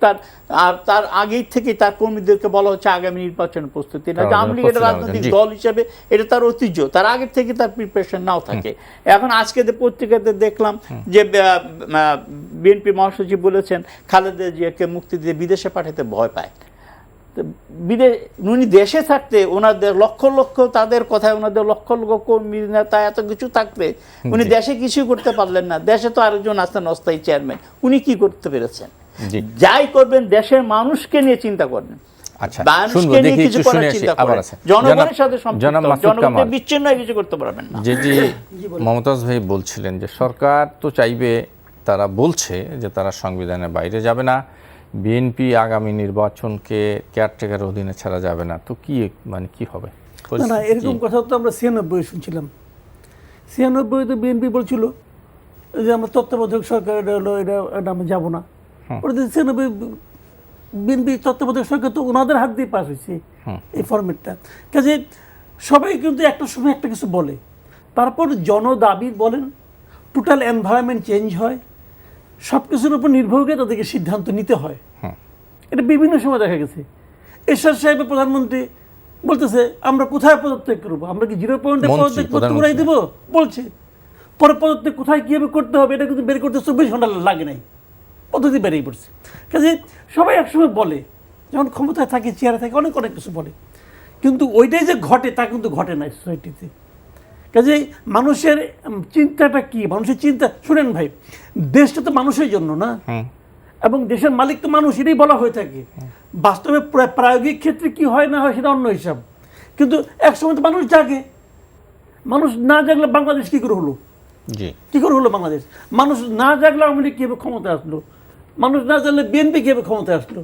C: তার আগেই থেকে তার কর্মীদেরকে বলা হচ্ছে আগামী নির্বাচনের প্রস্তুতি না, আওয়ামী লীগ এটা রাজনৈতিক দল হিসেবে এটা তার ঐতিহ্য, তার আগের থেকে তার প্রিপারেশন নাও থাকে। এখন আজকে পত্রিকাতে দেখলাম যে বিএনপি মহাসচিব বলেছেন খালেদা জিয়াকে মুক্তি দিয়ে বিদেশে পাঠাতে ভয় পায়। উনি দেশে থাকতে ওনাদের লক্ষ লক্ষ তাদের কথায় ওনাদের লক্ষ লক্ষ কর্মী নেতা এত কিছু থাকতে উনি দেশে কিছু করতে পারলেন না। দেশে তো আরেকজন আছেন অস্থায়ী চেয়ারম্যান, উনি কি করতে পেরেছেন? যাই করবেন দেশের মানুষকে নিয়ে চিন্তা করবেন, জনগণের সাথে জনগণের বিচ্ছিন্ন কিছু করতে পারবেন না।
A: যে মমতাজ ভাই বলছিলেন যে সরকার তো চাইবে, তারা বলছে যে তারা সংবিধানের বাইরে যাবে না, বিএনপি আগামী নির্বাচনকে কেয়ারটেকার অধীনে ছাড়া যাবে না, তো কি কি হবে?
D: না, এরকম কথা তো আমরা 96 শুনছিলাম। 96 তো বিএনপি বলছিল যে আমরা তত্ত্বাবধায়ক সরকার এটা আমরা যাবো না। 96 বিএনপি তত্ত্বাবধায়ক সরকার তো ওনাদের হাত দিয়ে পাস হয়েছে এই ফরম্যাটটা। কাজে সবাই কিন্তু একটা সময় একটা কিছু বলে, তারপর জনদাবি বলেন, টোটাল এনভায়রনমেন্ট চেঞ্জ হয়, সব কিছুর উপর নির্ভর করে তাদেরকে সিদ্ধান্ত নিতে হয়। এটা বিভিন্ন সময় দেখা গেছে। এরশাদ সাহেব প্রধানমন্ত্রী বলতেছে আমরা কোথায় পদত্যাগ করবো, আমরা কি 0 পয়েন্টে পদত্যাগ করাই দেবো বলছে। পরে পদত্যাগ কোথায় কীভাবে করতে হবে এটা কিন্তু বের করতে 24 ঘন্টা লাগে নাই, পদ্ধতি বেরিয়ে পড়ছে। কাজে সবাই একসময় বলে, যখন ক্ষমতায় থাকে চেয়ারে থাকে অনেক অনেক কিছু বলে, কিন্তু ওইটাই যে ঘটে তা কিন্তু ঘটে না সোসাইটিতে। কাজে মানুষের চিন্তাটা কি, মানুষের চিন্তা শুনেন ভাই, দেশটা তো মানুষের জন্য না, এবং দেশের মালিক তো মানুষ, এটাই বলা হয়ে থাকে। বাস্তবে প্রায়োগিক ক্ষেত্রে কি হয় না হয় সেটা অন্য হিসাব, কিন্তু একসময় তো মানুষ জাগে। মানুষ না জাগলে বাংলাদেশ কি করে হলো, কি করে হলো বাংলাদেশ? মানুষ না জাগলে আওয়ামী লীগ কীভাবে ক্ষমতা আসলো, মানুষ না জানলে বিএনপি কীভাবে ক্ষমতায় আসলো,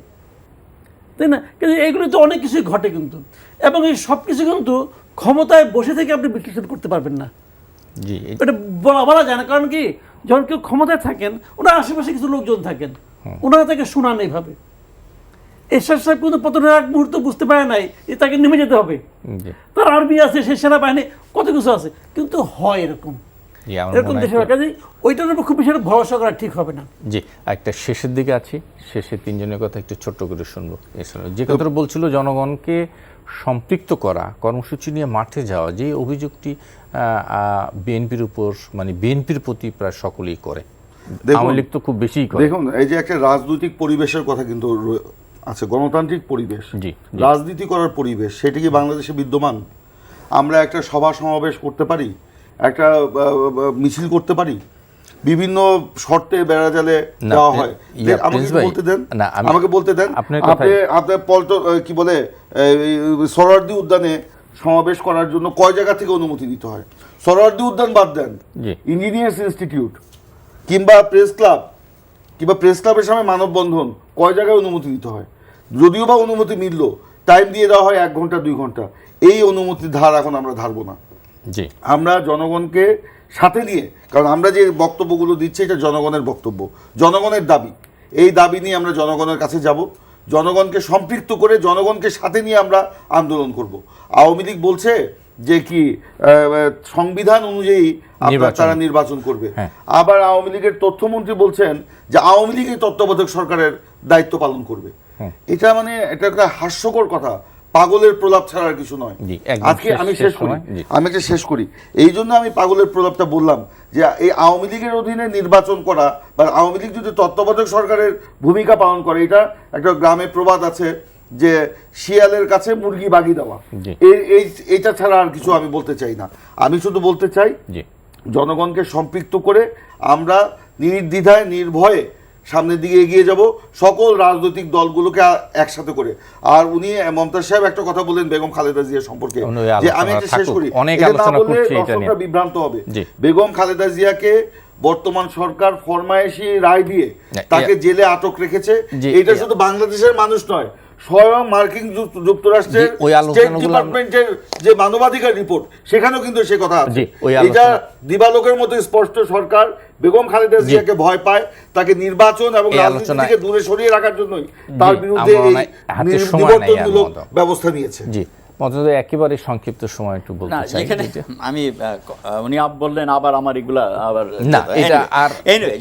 D: তাই না? কিন্তু এইগুলো তো অনেক কিছুই ঘটে কিন্তু, এবং এই সব কিছু কিন্তু ক্ষমতায় বসে থেকে আপনি বিশ্লেষণ করতে পারবেন না, এটা বলা যায় না। কারণ কি, যখন কেউ ক্ষমতায় থাকেন ওনার আশেপাশে কিছু লোকজন থাকেন, ওনারা তাকে শোনান এইভাবে। এরশাদ সাহেব কিন্তু পতনের এক মুহূর্ত বুঝতে পারে নাই যে তাকে নেমে যেতে হবে, তার আর্মি আছে, সে সেনাবাহিনী, কত কিছু আছে, কিন্তু হয় এরকম দেশের কাজে ওইটার উপর খুব বেশি ভরসা করা ঠিক হবে না।
A: জি, একটা শেষের দিকে আছি, শেষে তিনজনের কথা একটু ছোট্ট করে শুনবো। যে কথাটা বলছিল জনগণকে সম্পৃক্ত করা, কর্মসূচি নিয়ে মাঠে যাওয়া, যে অভিযোগটি বিএনপির উপর বিএনপির প্রতি প্রায় সকলেই করে, আওয়ামী লীগ তো খুব বেশি করে।
B: দেখুন, এই যে একটা রাজনৈতিক পরিবেশের কথা কিন্তু আছে, গণতান্ত্রিক পরিবেশ, রাজনীতি করার পরিবেশ, সেটি কি বাংলাদেশে বিদ্যমান? আমরা একটা সভা সমাবেশ করতে পারি, একটা মিছিল করতে পারি, বিভিন্ন শর্তে বেড়া জালে দেওয়া হয়। আমাকে বলতে দেন, আপনার কি বলে সোহরাওয়ার্দী উদ্যানে সমাবেশ করার জন্য কয় জায়গা থেকে অনুমতি নিতে হয়? সোহরাওয়ার্দী উদ্যান বাদ দেন, ইঞ্জিনিয়ার্স ইনস্টিটিউট কিংবা প্রেস ক্লাবের সামনে মানববন্ধন, কয় জায়গায় অনুমতি দিতে হয়? যদিও বা অনুমতি মিলল, টাইম দিয়ে দেওয়া হয় 1 ঘন্টা 2 ঘন্টা। এই অনুমতির ধার এখন আমরা ধারবো না। আমরা জনগণকে সাথে নিয়ে, কারণ আমরা যে বক্তব্যগুলো দিচ্ছি এটা জনগণের বক্তব্য, জনগণের দাবি, এই দাবি নিয়ে আমরা জনগণের কাছে যাব, জনগণকে সম্পৃক্ত করে জনগণকে সাথে নিয়ে আমরা আন্দোলন করব। আওয়ামী লীগ বলছে যে কি সংবিধান অনুযায়ী তারা নির্বাচন করবে, আবার আওয়ামী লীগের তথ্যমন্ত্রী বলছেন যে আওয়ামী লীগের তত্ত্বাবধায়ক সরকারের দায়িত্ব পালন করবে। এটা এটা একটা হাস্যকর কথা, পাগলের প্রলাপ ছাড়া আর কিছু নয়। আজকে আমি শেষ করি, এই জন্য আমি পাগলের প্রলাপটা বললাম যে এই আওয়ামী লীগের অধীনে নির্বাচন করা বা আওয়ামী লীগ যদি তত্ত্বাবধায়ক সরকারের ভূমিকা পালন করে, এটা একটা গ্রামে প্রবাদ আছে যে শিয়ালের কাছে মুরগি বাগি দেওয়া, এইটা ছাড়া আর কিছু আমি বলতে চাই না। আমি শুধু বলতে চাই জনগণকে সম্পৃক্ত করে আমরা নির্দ্বিধায় নির্ভয়ে সামনের দিকে এগিয়ে যাব, সকল রাজনৈতিক দলগুলোকে একসাথে করে। আর উনি মমতাজ সাহেব একটা কথা বলেন বেগম খালেদা জিয়া সম্পর্কে, যে আমি এটা শেষ করি, এটা না বললে দর্শকরা বিভ্রান্ত হবে। বেগম খালেদা জিয়াকে বর্তমান সরকার ফরমায়েশি রায় দিয়ে তাকে জেলে আটক রেখেছে। এটা শুধু বাংলাদেশের মানুষ নয়, স্বয়ং মার্কিন যুক্তরাষ্ট্রের স্টেট ডিপার্টমেন্টের যে মানবাধিকার রিপোর্ট সেখানেও কিন্তু সে কথা আছে। এটা দিবালোকের মতো স্পষ্ট, সরকার বেগম খালেদা জিয়াকে ভয় পায়, তাকে নির্বাচন এবং রাজনীতি থেকে দূরে সরিয়ে রাখার জন্যই তার বিরুদ্ধে নিবর্তনমূলক ব্যবস্থা নিয়েছে।
A: একেবারে সংক্ষিপ্ত সময় একটু বলতে চাই।
C: এখানে আমি উনি বললেন আবার আমার এগুলা আবার
A: না, এটা আর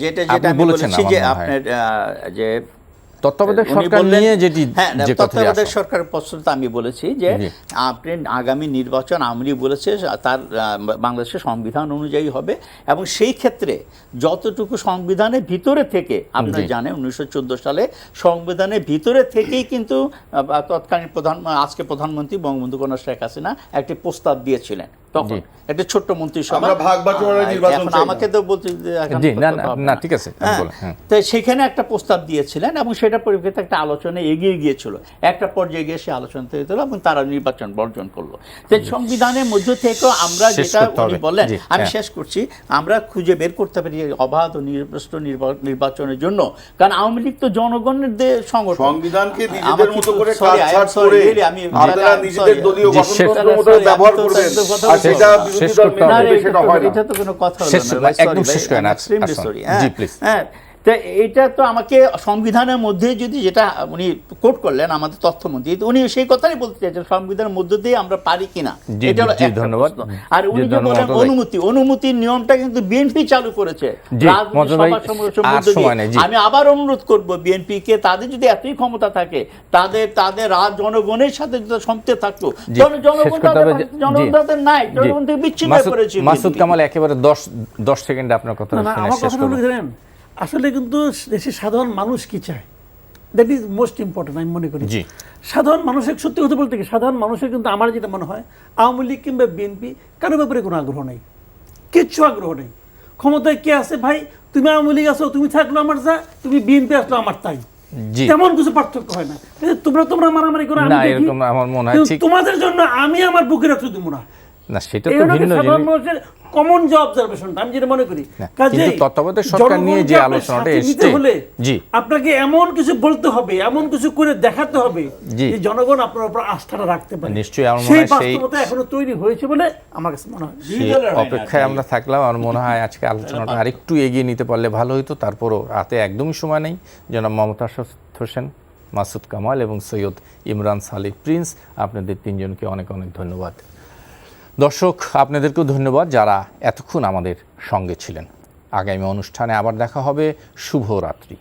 C: যেটা আমি বলেছি যে আপনার যে
A: তত্ত্বাবধায়ক সরকার নিয়ে যে
C: তত্ত্বাবধায়ক সরকারের প্রশ্নটা আমি বলেছি যে আপনি আগামী নির্বাচন আওয়ামী বলেছে তার বাংলাদেশের সংবিধান অনুযায়ী হবে, এবং সেই ক্ষেত্রে যতটুকু সংবিধানের ভিতরে থেকে আপনারা জানেন 1914 সালে সংবিধানের ভিতরে থেকেই কিন্তু তৎকালীন আজকে প্রধানমন্ত্রী বঙ্গবন্ধু কন্যা শেখ হাসিনা একটি প্রস্তাব দিয়েছিলেন। তখন একটা ছোট্ট মন্ত্রিসভা, এখন আমাকে তো বলতে
A: না, ঠিক আছে,
C: তো সেখানে একটা প্রস্তাব দিয়েছিলেন এবং সেটার পরিপ্রেক্ষিতে একটা আলোচনা এগিয়ে গিয়েছিল। একটা পর্যায়ে গিয়ে সে আলোচনা তৈরি হলো এবং তারা নির্বাচন বর্জন করলো। তো সংবিধানের মধ্য থেকেও আমরা যেটা উনি বললেন, আমি শেষ করছি, আমরা খুঁজে বের করতে পারি অবাধ ও নিরপেক্ষ নির্বাচনের জন্য, কারণ আওয়ামী লীগ তো জনগণের সংগঠন।
B: সংবিধানকে নিজেদের মতো করে কাটছাঁট করে আপনারা নিজেদের দলীয় গঠনতন্ত্রের মতো ব্যবহার করবেন, আর সেটা বিরোধী দল মেনে সেটা হয় না।
C: এটা তো কোনো কথা হলো না, একদম শেষ করে না, সরি। হ্যাঁ, তো এটা তো আমাকে সংবিধানের মধ্যে যদি যেটা উনি কোট করলেন আমাদের তথ্যমন্ত্রী, উনি সেই কথাই বলতে চাইছেন সংবিধানের মধ্য দিয়ে আমরা পারি কিনা, এটা হলো একটা প্রশ্ন। আর উনি যে বলেন অনুমতির নিয়মটা কিন্তু বিএনপি চালু করেছে। আমি আবার অনুরোধ করব বিএনপি কে, তাদের যদি এতই ক্ষমতা থাকে, তাদের জনগণের সাথে সম্পৃক্ত থাকতো, জনগণ তাদের নাই, জনগণ থেকে বিচ্ছিন্ন হয়ে পড়েছে।
A: মাসুদ কামাল, একেবারে 10 সেকেন্ডে আপনার কথা শেষ করুন।
D: আসলে কিন্তু দেশের সাধারণ মানুষ কি চায়, দ্যাট ইজ মোস্ট ইম্পর্টেন্ট আমি মনে করি। সাধারণ মানুষের, সত্যি কথা বলতে কি, সাধারণ মানুষের কিন্তু আমার যেটা মনে হয় আওয়ামী লীগ কিংবা বিএনপি কারোর ব্যাপারে কোনো আগ্রহ নেই, কিচ্ছু আগ্রহ নেই। ক্ষমতায় কে আছে ভাই, তুমি আওয়ামী লীগ আসো, তুমি থাকলো আমার যা, তুমি বিএনপি আসলো আমার তাই, তেমন কিছু পার্থক্য হয় না। তোমরা মারামারি করো, তোমাদের জন্য আমি আমার বুকে রাখতে দেবো না,
A: সেটা তো ভিন্ন জিনিস।
D: কমন যে অবজারভেশনটা আমি যেটা মনে করি,
A: কিন্তু তত্ত্বাবধায়ক সরকার নিয়ে যে আলোচনাটা এসেছে,
D: আপনাকে এমন কিছু বলতে হবে, এমন কিছু করে দেখাতে হবে যে জনগণ আপনার উপর আস্থাটা রাখতে পারে।
A: নিশ্চয়ই আমার মনে হয় সেই
D: বাস্তবতা এখনো তৈরি হয়েছে বলে আমার কাছে মনে হয়।
A: অপেক্ষায় আমরা থাকলাম। আমার মনে হয় আজকে আলোচনাটা আরেকটু এগিয়ে নিতে পারলে ভালো হতো। তারপরও হাতে একদমই সময় নেই। জনাব মমতাজ হোসেন, মাসুদ কামাল এবং সৈয়দ ইমরান সালিক প্রিন্স, আপনাদের তিনজনকে অনেক অনেক ধন্যবাদ। দর্শক, আপনাদেরকেও ধন্যবাদ যারা এতক্ষণ আমাদের সঙ্গে ছিলেন। আগামী অনুষ্ঠানে আবার দেখা হবে। শুভরাত্রি।